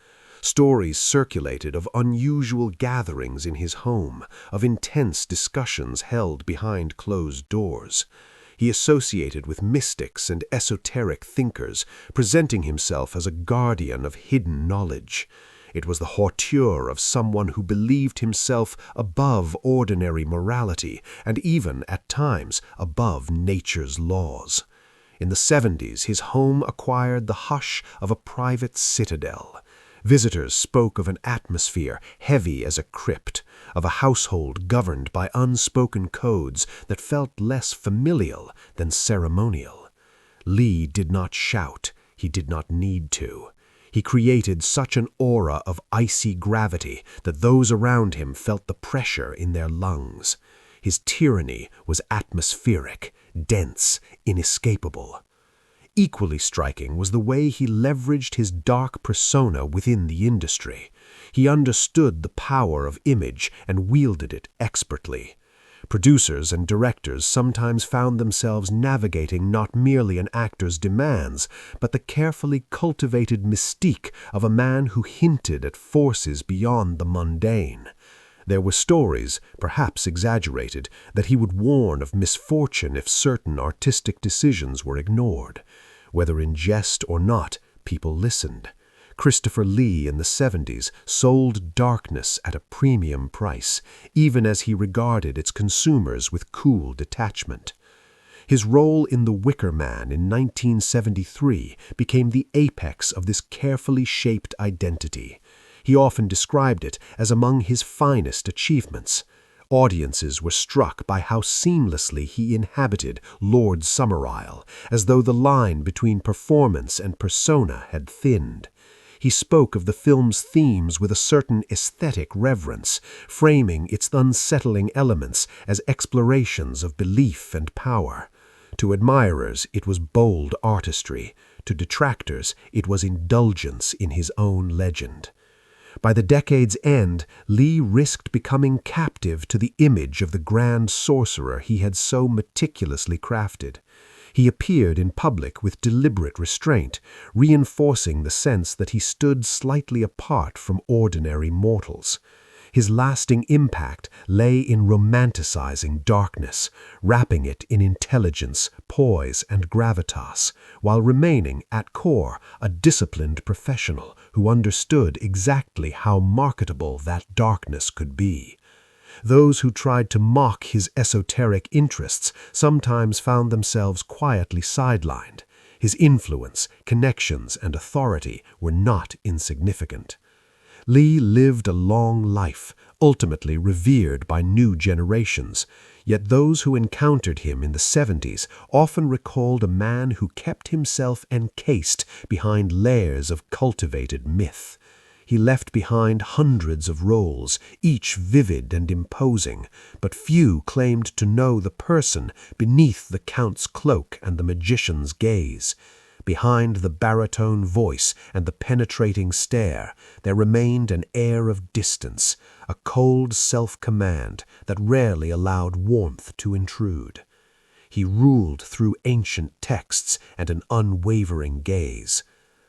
Stories circulated of unusual gatherings in his home, of intense discussions held behind closed doors. He associated with mystics and esoteric thinkers, presenting himself as a guardian of hidden knowledge. It was the hauteur of someone who believed himself above ordinary morality and even, at times, above nature's laws. In the 70s, his home acquired the hush of a private citadel. Visitors spoke of an atmosphere heavy as a crypt, of a household governed by unspoken codes that felt less familial than ceremonial. Leigh did not shout. He did not need to. He created such an aura of icy gravity that those around him felt the pressure in their lungs. His tyranny was atmospheric, dense, inescapable. Equally striking was the way he leveraged his dark persona within the industry. He understood the power of image and wielded it expertly. Producers and directors sometimes found themselves navigating not merely an actor's demands, but the carefully cultivated mystique of a man who hinted at forces beyond the mundane. There were stories, perhaps exaggerated, that he would warn of misfortune if certain artistic decisions were ignored. Whether in jest or not, people listened. Christopher Lee in the 70s sold darkness at a premium price, even as he regarded its consumers with cool detachment. His role in The Wicker Man in 1973 became the apex of this carefully shaped identity. He often described it as among his finest achievements. Audiences were struck by how seamlessly he inhabited Lord Summerisle, as though the line between performance and persona had thinned. He spoke of the film's themes with a certain aesthetic reverence, framing its unsettling elements as explorations of belief and power. To admirers, it was bold artistry. To detractors, it was indulgence in his own legend. By the decade's end, Leigh risked becoming captive to the image of the grand sorcerer he had so meticulously crafted. He appeared in public with deliberate restraint, reinforcing the sense that he stood slightly apart from ordinary mortals. His lasting impact lay in romanticizing darkness, wrapping it in intelligence, poise, and gravitas, while remaining, at core, a disciplined professional who understood exactly how marketable that darkness could be. Those who tried to mock his esoteric interests sometimes found themselves quietly sidelined. His influence, connections, and authority were not insignificant. Leigh lived a long life, ultimately revered by new generations, yet those who encountered him in the 70s often recalled a man who kept himself encased behind layers of cultivated myth. He left behind hundreds of roles, each vivid and imposing, but few claimed to know the person beneath the count's cloak and the magician's gaze. Behind the baritone voice and the penetrating stare, there remained an air of distance, a cold self-command that rarely allowed warmth to intrude. He ruled through ancient texts and an unwavering gaze.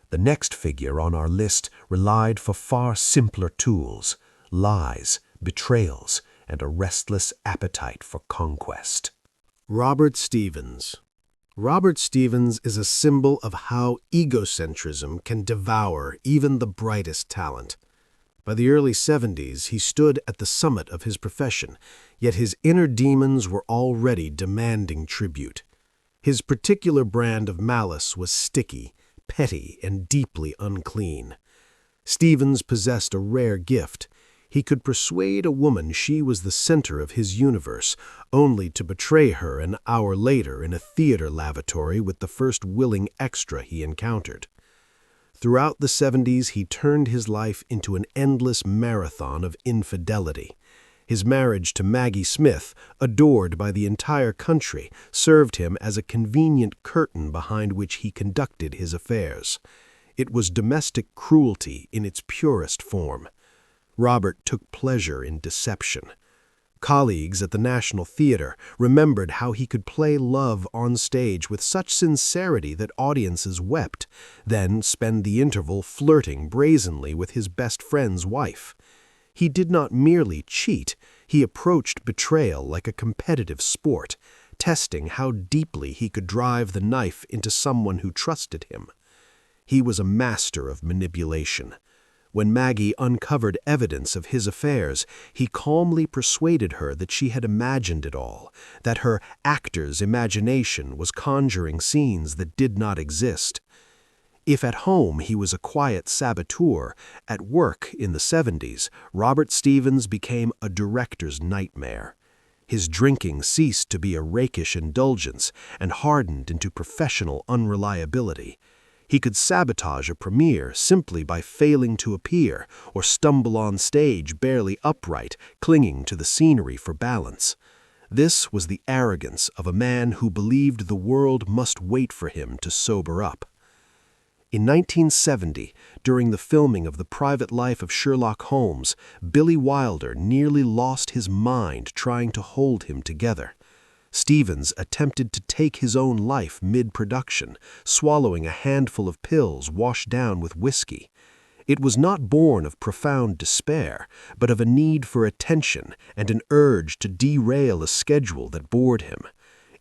The next figure on our list relied for far simpler tools: lies, betrayals, and a restless appetite for conquest. Robert Stevens. Robert Stevens is a symbol of how egocentrism can devour even the brightest talent. By the early 70s, he stood at the summit of his profession, yet his inner demons were already demanding tribute. His particular brand of malice was sticky, petty, and deeply unclean. Stevens possessed a rare gift. He could persuade a woman she was the center of his universe, only to betray her an hour later in a theater lavatory with the first willing extra he encountered. Throughout the 70s, he turned his life into an endless marathon of infidelity. His marriage to Maggie Smith, adored by the entire country, served him as a convenient curtain behind which he conducted his affairs. It was domestic cruelty in its purest form. Robert took pleasure in deception. Colleagues at the National Theatre remembered how he could play love on stage with such sincerity that audiences wept, then spend the interval flirting brazenly with his best friend's wife. He did not merely cheat, he approached betrayal like a competitive sport, testing how deeply he could drive the knife into someone who trusted him. He was a master of manipulation. When Maggie uncovered evidence of his affairs, he calmly persuaded her that she had imagined it all, that her actor's imagination was conjuring scenes that did not exist. If at home he was a quiet saboteur, at work in the 70s, Robert Stevens became a director's nightmare. His drinking ceased to be a rakish indulgence and hardened into professional unreliability. He could sabotage a premiere simply by failing to appear or stumble on stage barely upright, clinging to the scenery for balance. This was the arrogance of a man who believed the world must wait for him to sober up. In 1970, during the filming of The Private Life of Sherlock Holmes, Billy Wilder nearly lost his mind trying to hold him together. Stevens attempted to take his own life mid-production, swallowing a handful of pills washed down with whiskey. It was not born of profound despair, but of a need for attention and an urge to derail a schedule that bored him.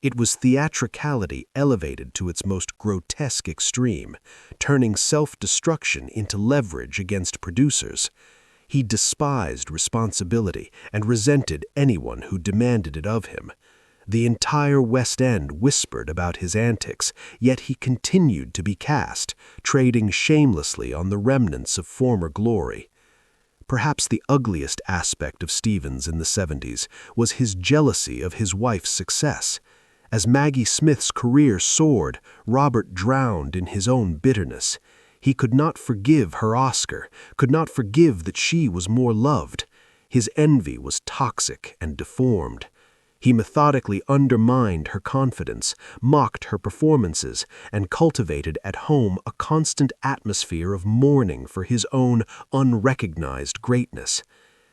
It was theatricality elevated to its most grotesque extreme, turning self-destruction into leverage against producers. He despised responsibility and resented anyone who demanded it of him. The entire West End whispered about his antics, yet he continued to be cast, trading shamelessly on the remnants of former glory. Perhaps the ugliest aspect of Stevens in the 70s was his jealousy of his wife's success. As Maggie Smith's career soared, Robert drowned in his own bitterness. He could not forgive her Oscar, could not forgive that she was more loved. His envy was toxic and deformed. He methodically undermined her confidence, mocked her performances, and cultivated at home a constant atmosphere of mourning for his own unrecognized greatness.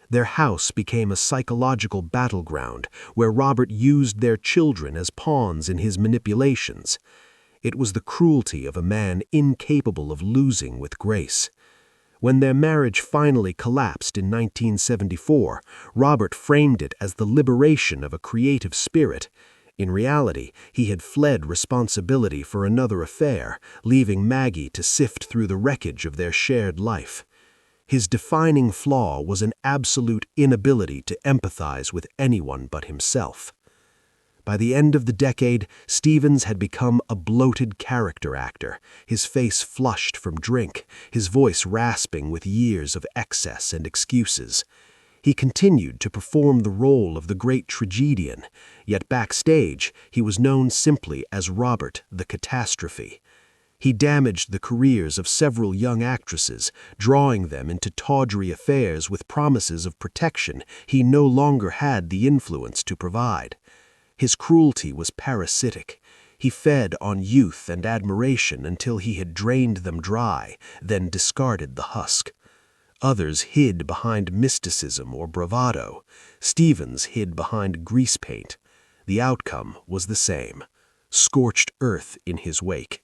Their house became a psychological battleground where Robert used their children as pawns in his manipulations. It was the cruelty of a man incapable of losing with grace. When their marriage finally collapsed in 1974, Robert framed it as the liberation of a creative spirit. In reality, he had fled responsibility for another affair, leaving Maggie to sift through the wreckage of their shared life. His defining flaw was an absolute inability to empathize with anyone but himself. By the end of the decade, Stevens had become a bloated character actor, his face flushed from drink, his voice rasping with years of excess and excuses. He continued to perform the role of the great tragedian, yet backstage he was known simply as Robert the Catastrophe. He damaged the careers of several young actresses, drawing them into tawdry affairs with promises of protection he no longer had the influence to provide. His cruelty was parasitic. He fed on youth and admiration until he had drained them dry, then discarded the husk. Others hid behind mysticism or bravado. Stevens hid behind grease paint. The outcome was the same: scorched earth in his wake.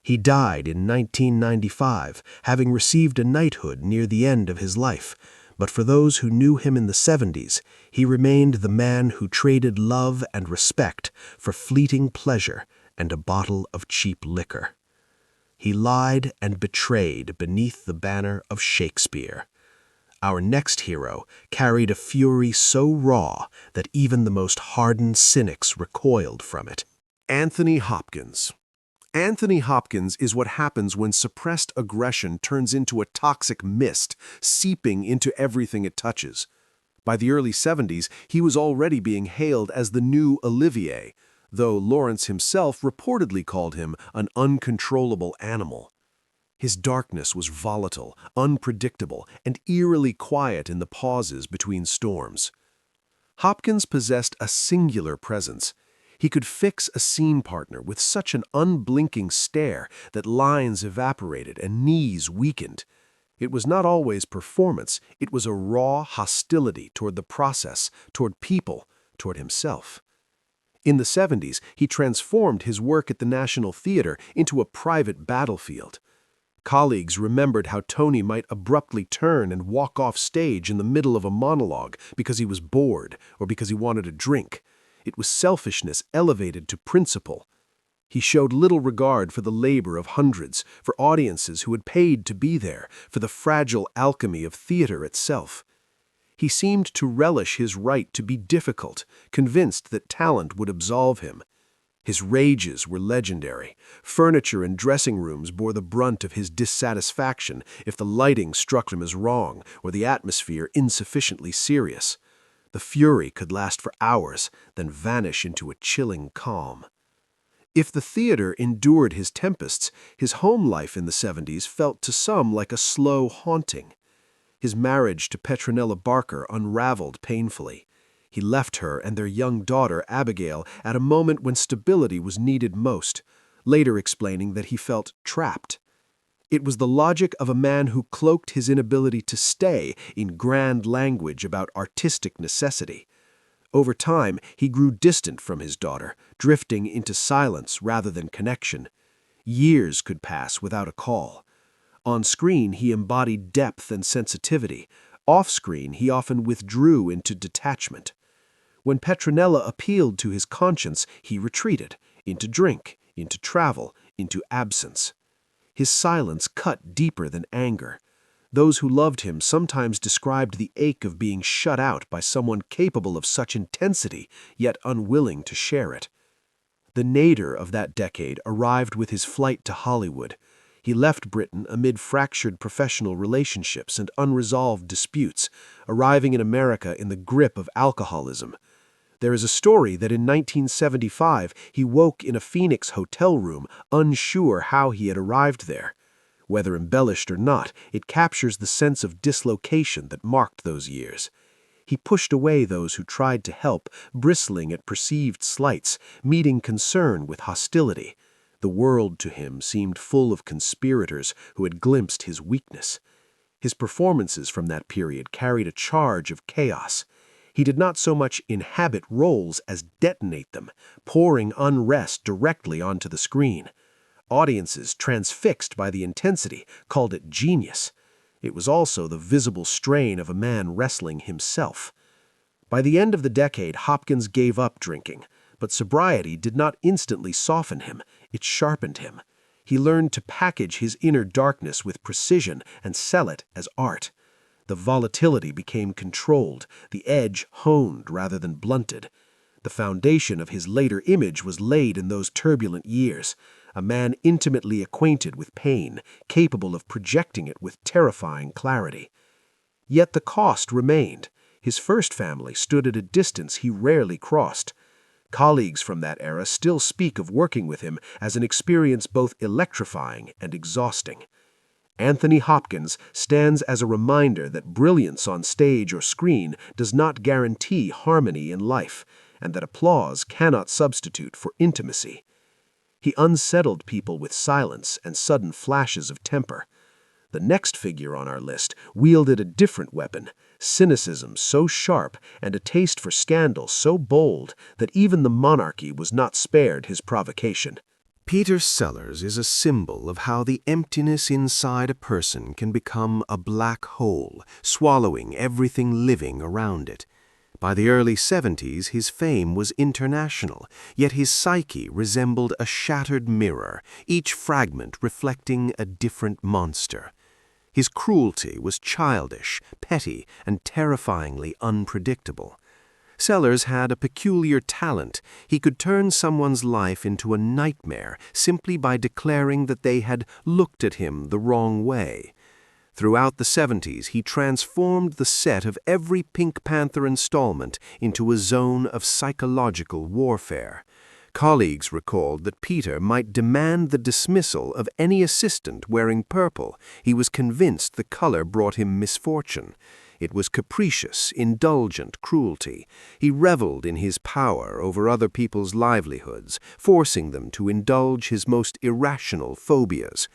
He died in 1995, having received a knighthood near the end of his life. But for those who knew him in the 70s, he remained the man who traded love and respect for fleeting pleasure and a bottle of cheap liquor. He lied and betrayed beneath the banner of Shakespeare. Our next hero carried a fury so raw that even the most hardened cynics recoiled from it. Anthony Hopkins. Anthony Hopkins is what happens when suppressed aggression turns into a toxic mist, seeping into everything it touches. By the early 70s, he was already being hailed as the new Olivier, though Lawrence himself reportedly called him an uncontrollable animal. His darkness was volatile, unpredictable, and eerily quiet in the pauses between storms. Hopkins possessed a singular presence. He could fix a scene partner with such an unblinking stare that lines evaporated and knees weakened. It was not always performance, it was a raw hostility toward the process, toward people, toward himself. In the 70s, he transformed his work at the National Theatre into a private battlefield. Colleagues remembered how Tony might abruptly turn and walk off stage in the middle of a monologue because he was bored or because he wanted a drink. It was selfishness elevated to principle. He showed little regard for the labor of hundreds, for audiences who had paid to be there, for the fragile alchemy of theater itself. He seemed to relish his right to be difficult, convinced that talent would absolve him. His rages were legendary. Furniture and dressing rooms bore the brunt of his dissatisfaction if the lighting struck him as wrong or the atmosphere insufficiently serious. The fury could last for hours, then vanish into a chilling calm. If the theater endured his tempests, his home life in the 70s felt to some like a slow haunting. His marriage to Petronella Barker unraveled painfully. He left her and their young daughter, Abigail, at a moment when stability was needed most, later explaining that he felt trapped. It was the logic of a man who cloaked his inability to stay in grand language about artistic necessity. Over time, he grew distant from his daughter, drifting into silence rather than connection. Years could pass without a call. On screen, he embodied depth and sensitivity. Off-screen, he often withdrew into detachment. When Petronella appealed to his conscience, he retreated, into drink, into travel, into absence. His silence cut deeper than anger. Those who loved him sometimes described the ache of being shut out by someone capable of such intensity, yet unwilling to share it. The nadir of that decade arrived with his flight to Hollywood. He left Britain amid fractured professional relationships and unresolved disputes, arriving in America in the grip of alcoholism. There is a story that in 1975 he woke in a Phoenix hotel room, unsure how he had arrived there. Whether embellished or not, it captures the sense of dislocation that marked those years. He pushed away those who tried to help, bristling at perceived slights, meeting concern with hostility. The world to him seemed full of conspirators who had glimpsed his weakness. His performances from that period carried a charge of chaos. He did not so much inhabit roles as detonate them, pouring unrest directly onto the screen. Audiences, transfixed by the intensity, called it genius. It was also the visible strain of a man wrestling himself. By the end of the decade, Hopkins gave up drinking, but sobriety did not instantly soften him, it sharpened him. He learned to package his inner darkness with precision and sell it as art. The volatility became controlled, the edge honed rather than blunted. The foundation of his later image was laid in those turbulent years, a man intimately acquainted with pain, capable of projecting it with terrifying clarity. Yet the cost remained. His first family stood at a distance he rarely crossed. Colleagues from that era still speak of working with him as an experience both electrifying and exhausting. Anthony Hopkins stands as a reminder that brilliance on stage or screen does not guarantee harmony in life, and that applause cannot substitute for intimacy. He unsettled people with silence and sudden flashes of temper. The next figure on our list wielded a different weapon, cynicism so sharp and a taste for scandal so bold that even the monarchy was not spared his provocation. Peter Sellers is a symbol of how the emptiness inside a person can become a black hole, swallowing everything living around it. By the early 70s, his fame was international, yet his psyche resembled a shattered mirror, each fragment reflecting a different monster. His cruelty was childish, petty, and terrifyingly unpredictable. Sellers had a peculiar talent. He could turn someone's life into a nightmare simply by declaring that they had looked at him the wrong way. Throughout the 70s, he transformed the set of every Pink Panther installment into a zone of psychological warfare. Colleagues recalled that Peter might demand the dismissal of any assistant wearing purple. He was convinced the color brought him misfortune. It was capricious, indulgent cruelty. He reveled in his power over other people's livelihoods, forcing them to indulge his most irrational phobias.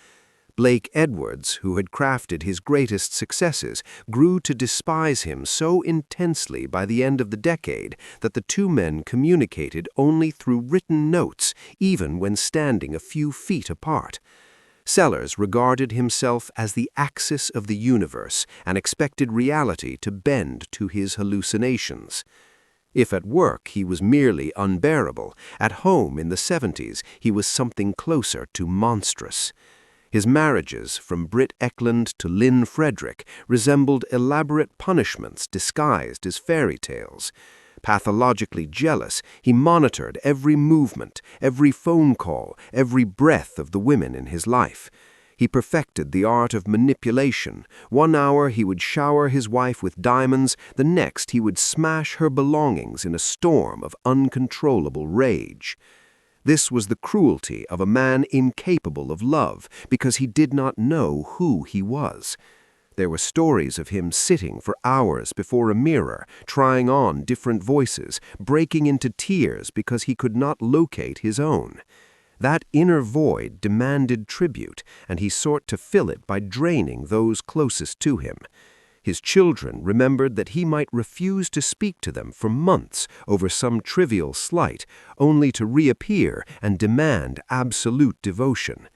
Blake Edwards, who had crafted his greatest successes, grew to despise him so intensely by the end of the decade that the two men communicated only through written notes, even when standing a few feet apart. Sellers regarded himself as the axis of the universe and expected reality to bend to his hallucinations. If at work he was merely unbearable, at home in the 70s he was something closer to monstrous. His marriages, from Britt Ekland to Lynn Frederick, resembled elaborate punishments disguised as fairy tales. Pathologically jealous, he monitored every movement, every phone call, every breath of the women in his life. He perfected the art of manipulation. 1 hour he would shower his wife with diamonds, the next he would smash her belongings in a storm of uncontrollable rage. This was the cruelty of a man incapable of love because he did not know who he was. There were stories of him sitting for hours before a mirror, trying on different voices, breaking into tears because he could not locate his own. That inner void demanded tribute, and he sought to fill it by draining those closest to him. His children remembered that he might refuse to speak to them for months over some trivial slight, only to reappear and demand absolute devotion.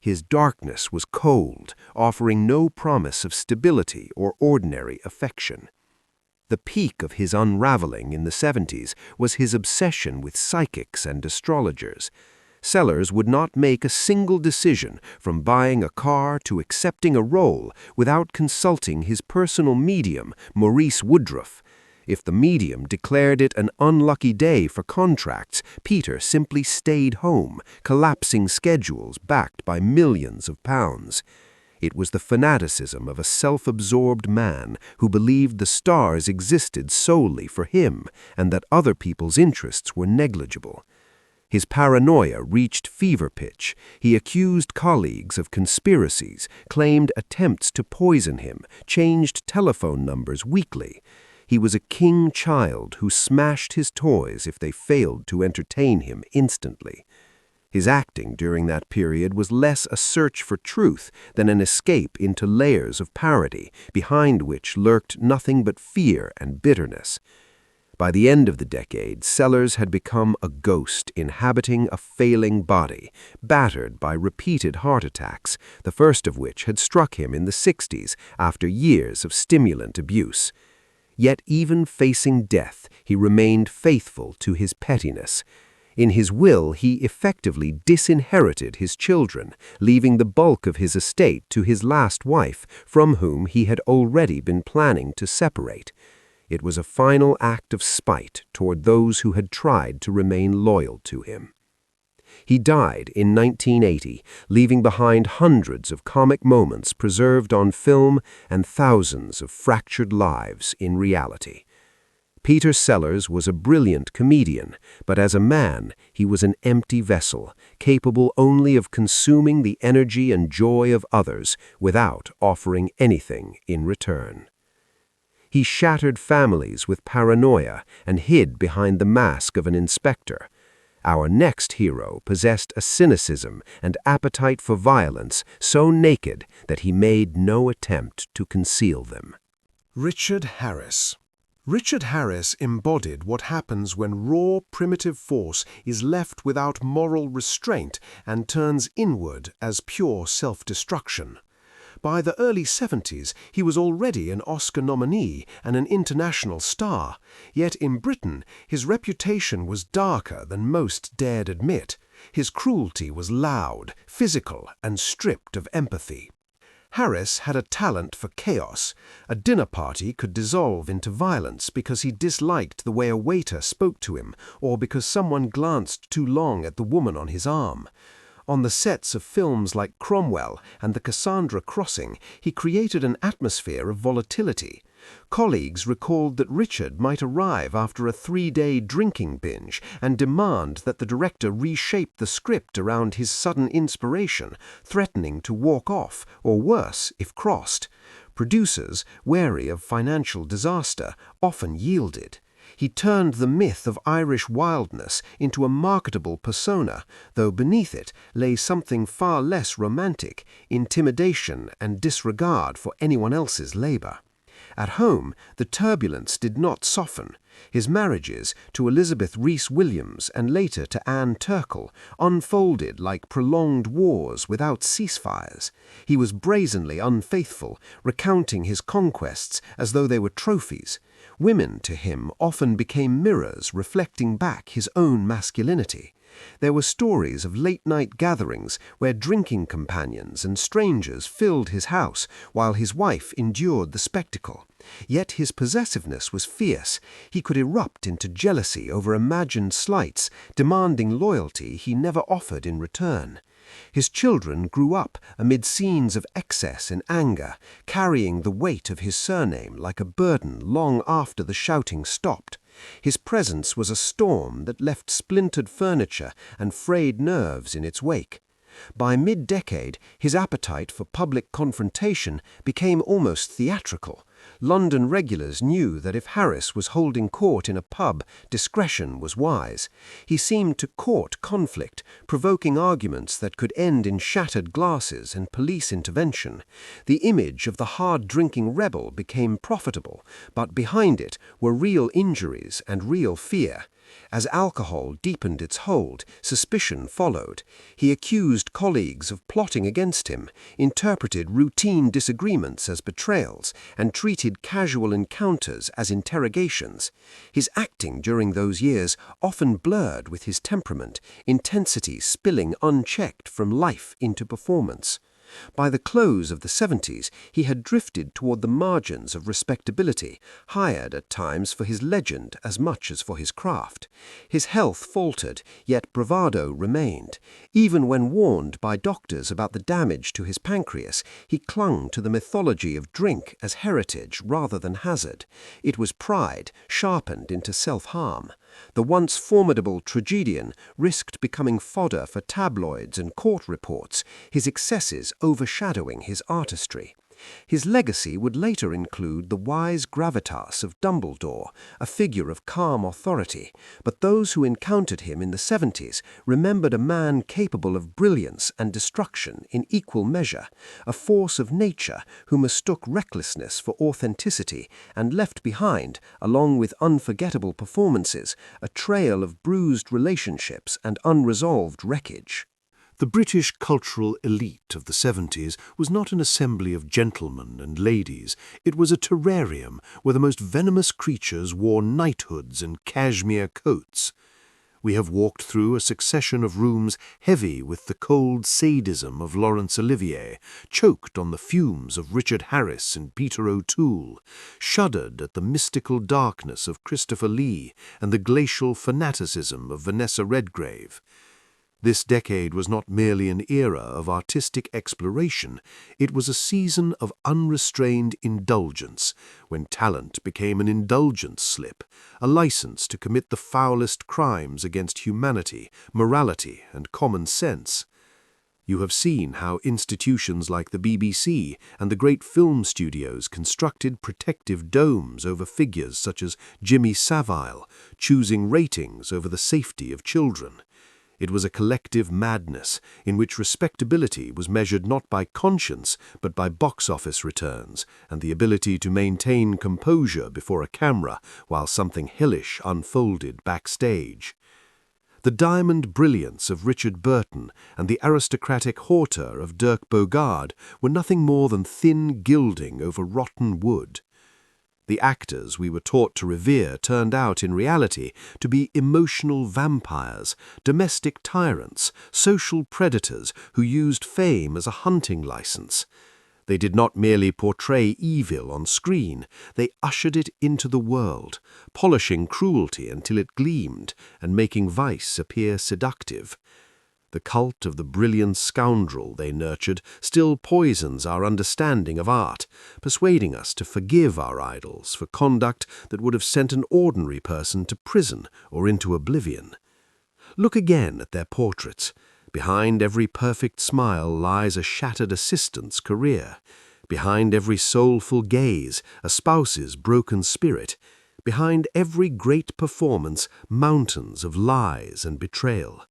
His darkness was cold, offering no promise of stability or ordinary affection. The peak of his unraveling in the 70s was his obsession with psychics and astrologers. Sellers would not make a single decision, from buying a car to accepting a role, without consulting his personal medium, Maurice Woodruff. If the medium declared it an unlucky day for contracts, Peter simply stayed home, collapsing schedules backed by millions of pounds. It was the fanaticism of a self-absorbed man who believed the stars existed solely for him and that other people's interests were negligible. His paranoia reached fever pitch. He accused colleagues of conspiracies, claimed attempts to poison him, changed telephone numbers weekly. He was a king child who smashed his toys if they failed to entertain him instantly. His acting during that period was less a search for truth than an escape into layers of parody, behind which lurked nothing but fear and bitterness. By the end of the decade, Sellers had become a ghost inhabiting a failing body, battered by repeated heart attacks, the first of which had struck him in the 60s after years of stimulant abuse. Yet even facing death, he remained faithful to his pettiness. In his will, he effectively disinherited his children, leaving the bulk of his estate to his last wife, from whom he had already been planning to separate. It was a final act of spite toward those who had tried to remain loyal to him. He died in 1980, leaving behind hundreds of comic moments preserved on film and thousands of fractured lives in reality. Peter Sellers was a brilliant comedian, but as a man, he was an empty vessel, capable only of consuming the energy and joy of others without offering anything in return. He shattered families with paranoia and hid behind the mask of an inspector. Our next hero possessed a cynicism and appetite for violence so naked that he made no attempt to conceal them. Richard Harris. Richard Harris embodied what happens when raw, primitive force is left without moral restraint and turns inward as pure self-destruction. By the early 70s, he was already an Oscar nominee and an international star, yet in Britain his reputation was darker than most dared admit. His cruelty was loud, physical, and stripped of empathy. Harris had a talent for chaos. A dinner party could dissolve into violence because he disliked the way a waiter spoke to him or because someone glanced too long at the woman on his arm. On the sets of films like Cromwell and The Cassandra Crossing, he created an atmosphere of volatility. Colleagues recalled that Richard might arrive after a 3-day drinking binge and demand that the director reshape the script around his sudden inspiration, threatening to walk off, or worse, if crossed. Producers, wary of financial disaster, often yielded. He turned the myth of Irish wildness into a marketable persona, though beneath it lay something far less romantic: intimidation and disregard for anyone else's labor. At home, the turbulence did not soften. His marriages to Elizabeth Rees-Williams and later to Anne Turkle unfolded like prolonged wars without ceasefires. He was brazenly unfaithful, recounting his conquests as though they were trophies. Women, to him, often became mirrors reflecting back his own masculinity. There were stories of late-night gatherings where drinking companions and strangers filled his house while his wife endured the spectacle. Yet his possessiveness was fierce. He could erupt into jealousy over imagined slights, demanding loyalty he never offered in return. His children grew up amid scenes of excess and anger, carrying the weight of his surname like a burden long after the shouting stopped. His presence was a storm that left splintered furniture and frayed nerves in its wake. By mid-decade, his appetite for public confrontation became almost theatrical. London regulars knew that if Harris was holding court in a pub, discretion was wise. He seemed to court conflict, provoking arguments that could end in shattered glasses and police intervention. The image of the hard-drinking rebel became profitable, but behind it were real injuries and real fear. As alcohol deepened its hold, suspicion followed. He accused colleagues of plotting against him, interpreted routine disagreements as betrayals, and treated casual encounters as interrogations. His acting during those years often blurred with his temperament, intensity spilling unchecked from life into performance. By the close of the 70s, he had drifted toward the margins of respectability, hired at times for his legend as much as for his craft. His health faltered, yet bravado remained. Even when warned by doctors about the damage to his pancreas, he clung to the mythology of drink as heritage rather than hazard. It was pride, sharpened into self-harm. The once formidable tragedian risked becoming fodder for tabloids and court reports, his excesses overshadowing his artistry. His legacy would later include the wise gravitas of Dumbledore, a figure of calm authority, but those who encountered him in the 70s remembered a man capable of brilliance and destruction in equal measure, a force of nature who mistook recklessness for authenticity and left behind, along with unforgettable performances, a trail of bruised relationships and unresolved wreckage. The British cultural elite of the 70s was not an assembly of gentlemen and ladies. It was a terrarium where the most venomous creatures wore knighthoods and cashmere coats. We have walked through a succession of rooms heavy with the cold sadism of Laurence Olivier, choked on the fumes of Richard Harris and Peter O'Toole, shuddered at the mystical darkness of Christopher Lee and the glacial fanaticism of Vanessa Redgrave. This decade was not merely an era of artistic exploration, it was a season of unrestrained indulgence, when talent became an indulgence slip, a license to commit the foulest crimes against humanity, morality, and common sense. You have seen how institutions like the BBC and the great film studios constructed protective domes over figures such as Jimmy Savile, choosing ratings over the safety of children. It was a collective madness in which respectability was measured not by conscience but by box office returns and the ability to maintain composure before a camera while something hellish unfolded backstage. The diamond brilliance of Richard Burton and the aristocratic hauteur of Dirk Bogarde were nothing more than thin gilding over rotten wood. The actors we were taught to revere turned out in reality to be emotional vampires, domestic tyrants, social predators who used fame as a hunting license. They did not merely portray evil on screen, they ushered it into the world, polishing cruelty until it gleamed and making vice appear seductive. The cult of the brilliant scoundrel they nurtured still poisons our understanding of art, persuading us to forgive our idols for conduct that would have sent an ordinary person to prison or into oblivion. Look again at their portraits. Behind every perfect smile lies a shattered assistant's career. Behind every soulful gaze, a spouse's broken spirit. Behind every great performance, mountains of lies and betrayal.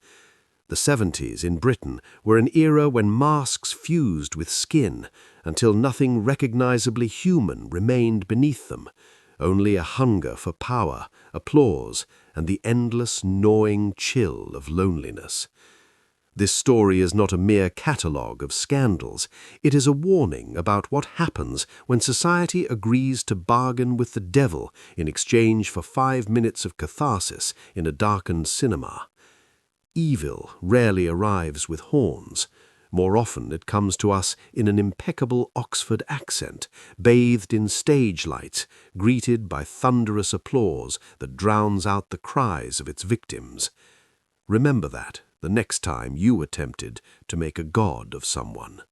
The 70s in Britain were an era when masks fused with skin until nothing recognizably human remained beneath them, only a hunger for power, applause, and the endless gnawing chill of loneliness. This story is not a mere catalogue of scandals. It is a warning about what happens when society agrees to bargain with the devil in exchange for 5 minutes of catharsis in a darkened cinema. Evil rarely arrives with horns. More often it comes to us in an impeccable Oxford accent, bathed in stage lights, greeted by thunderous applause that drowns out the cries of its victims. Remember that the next time you attempted to make a god of someone.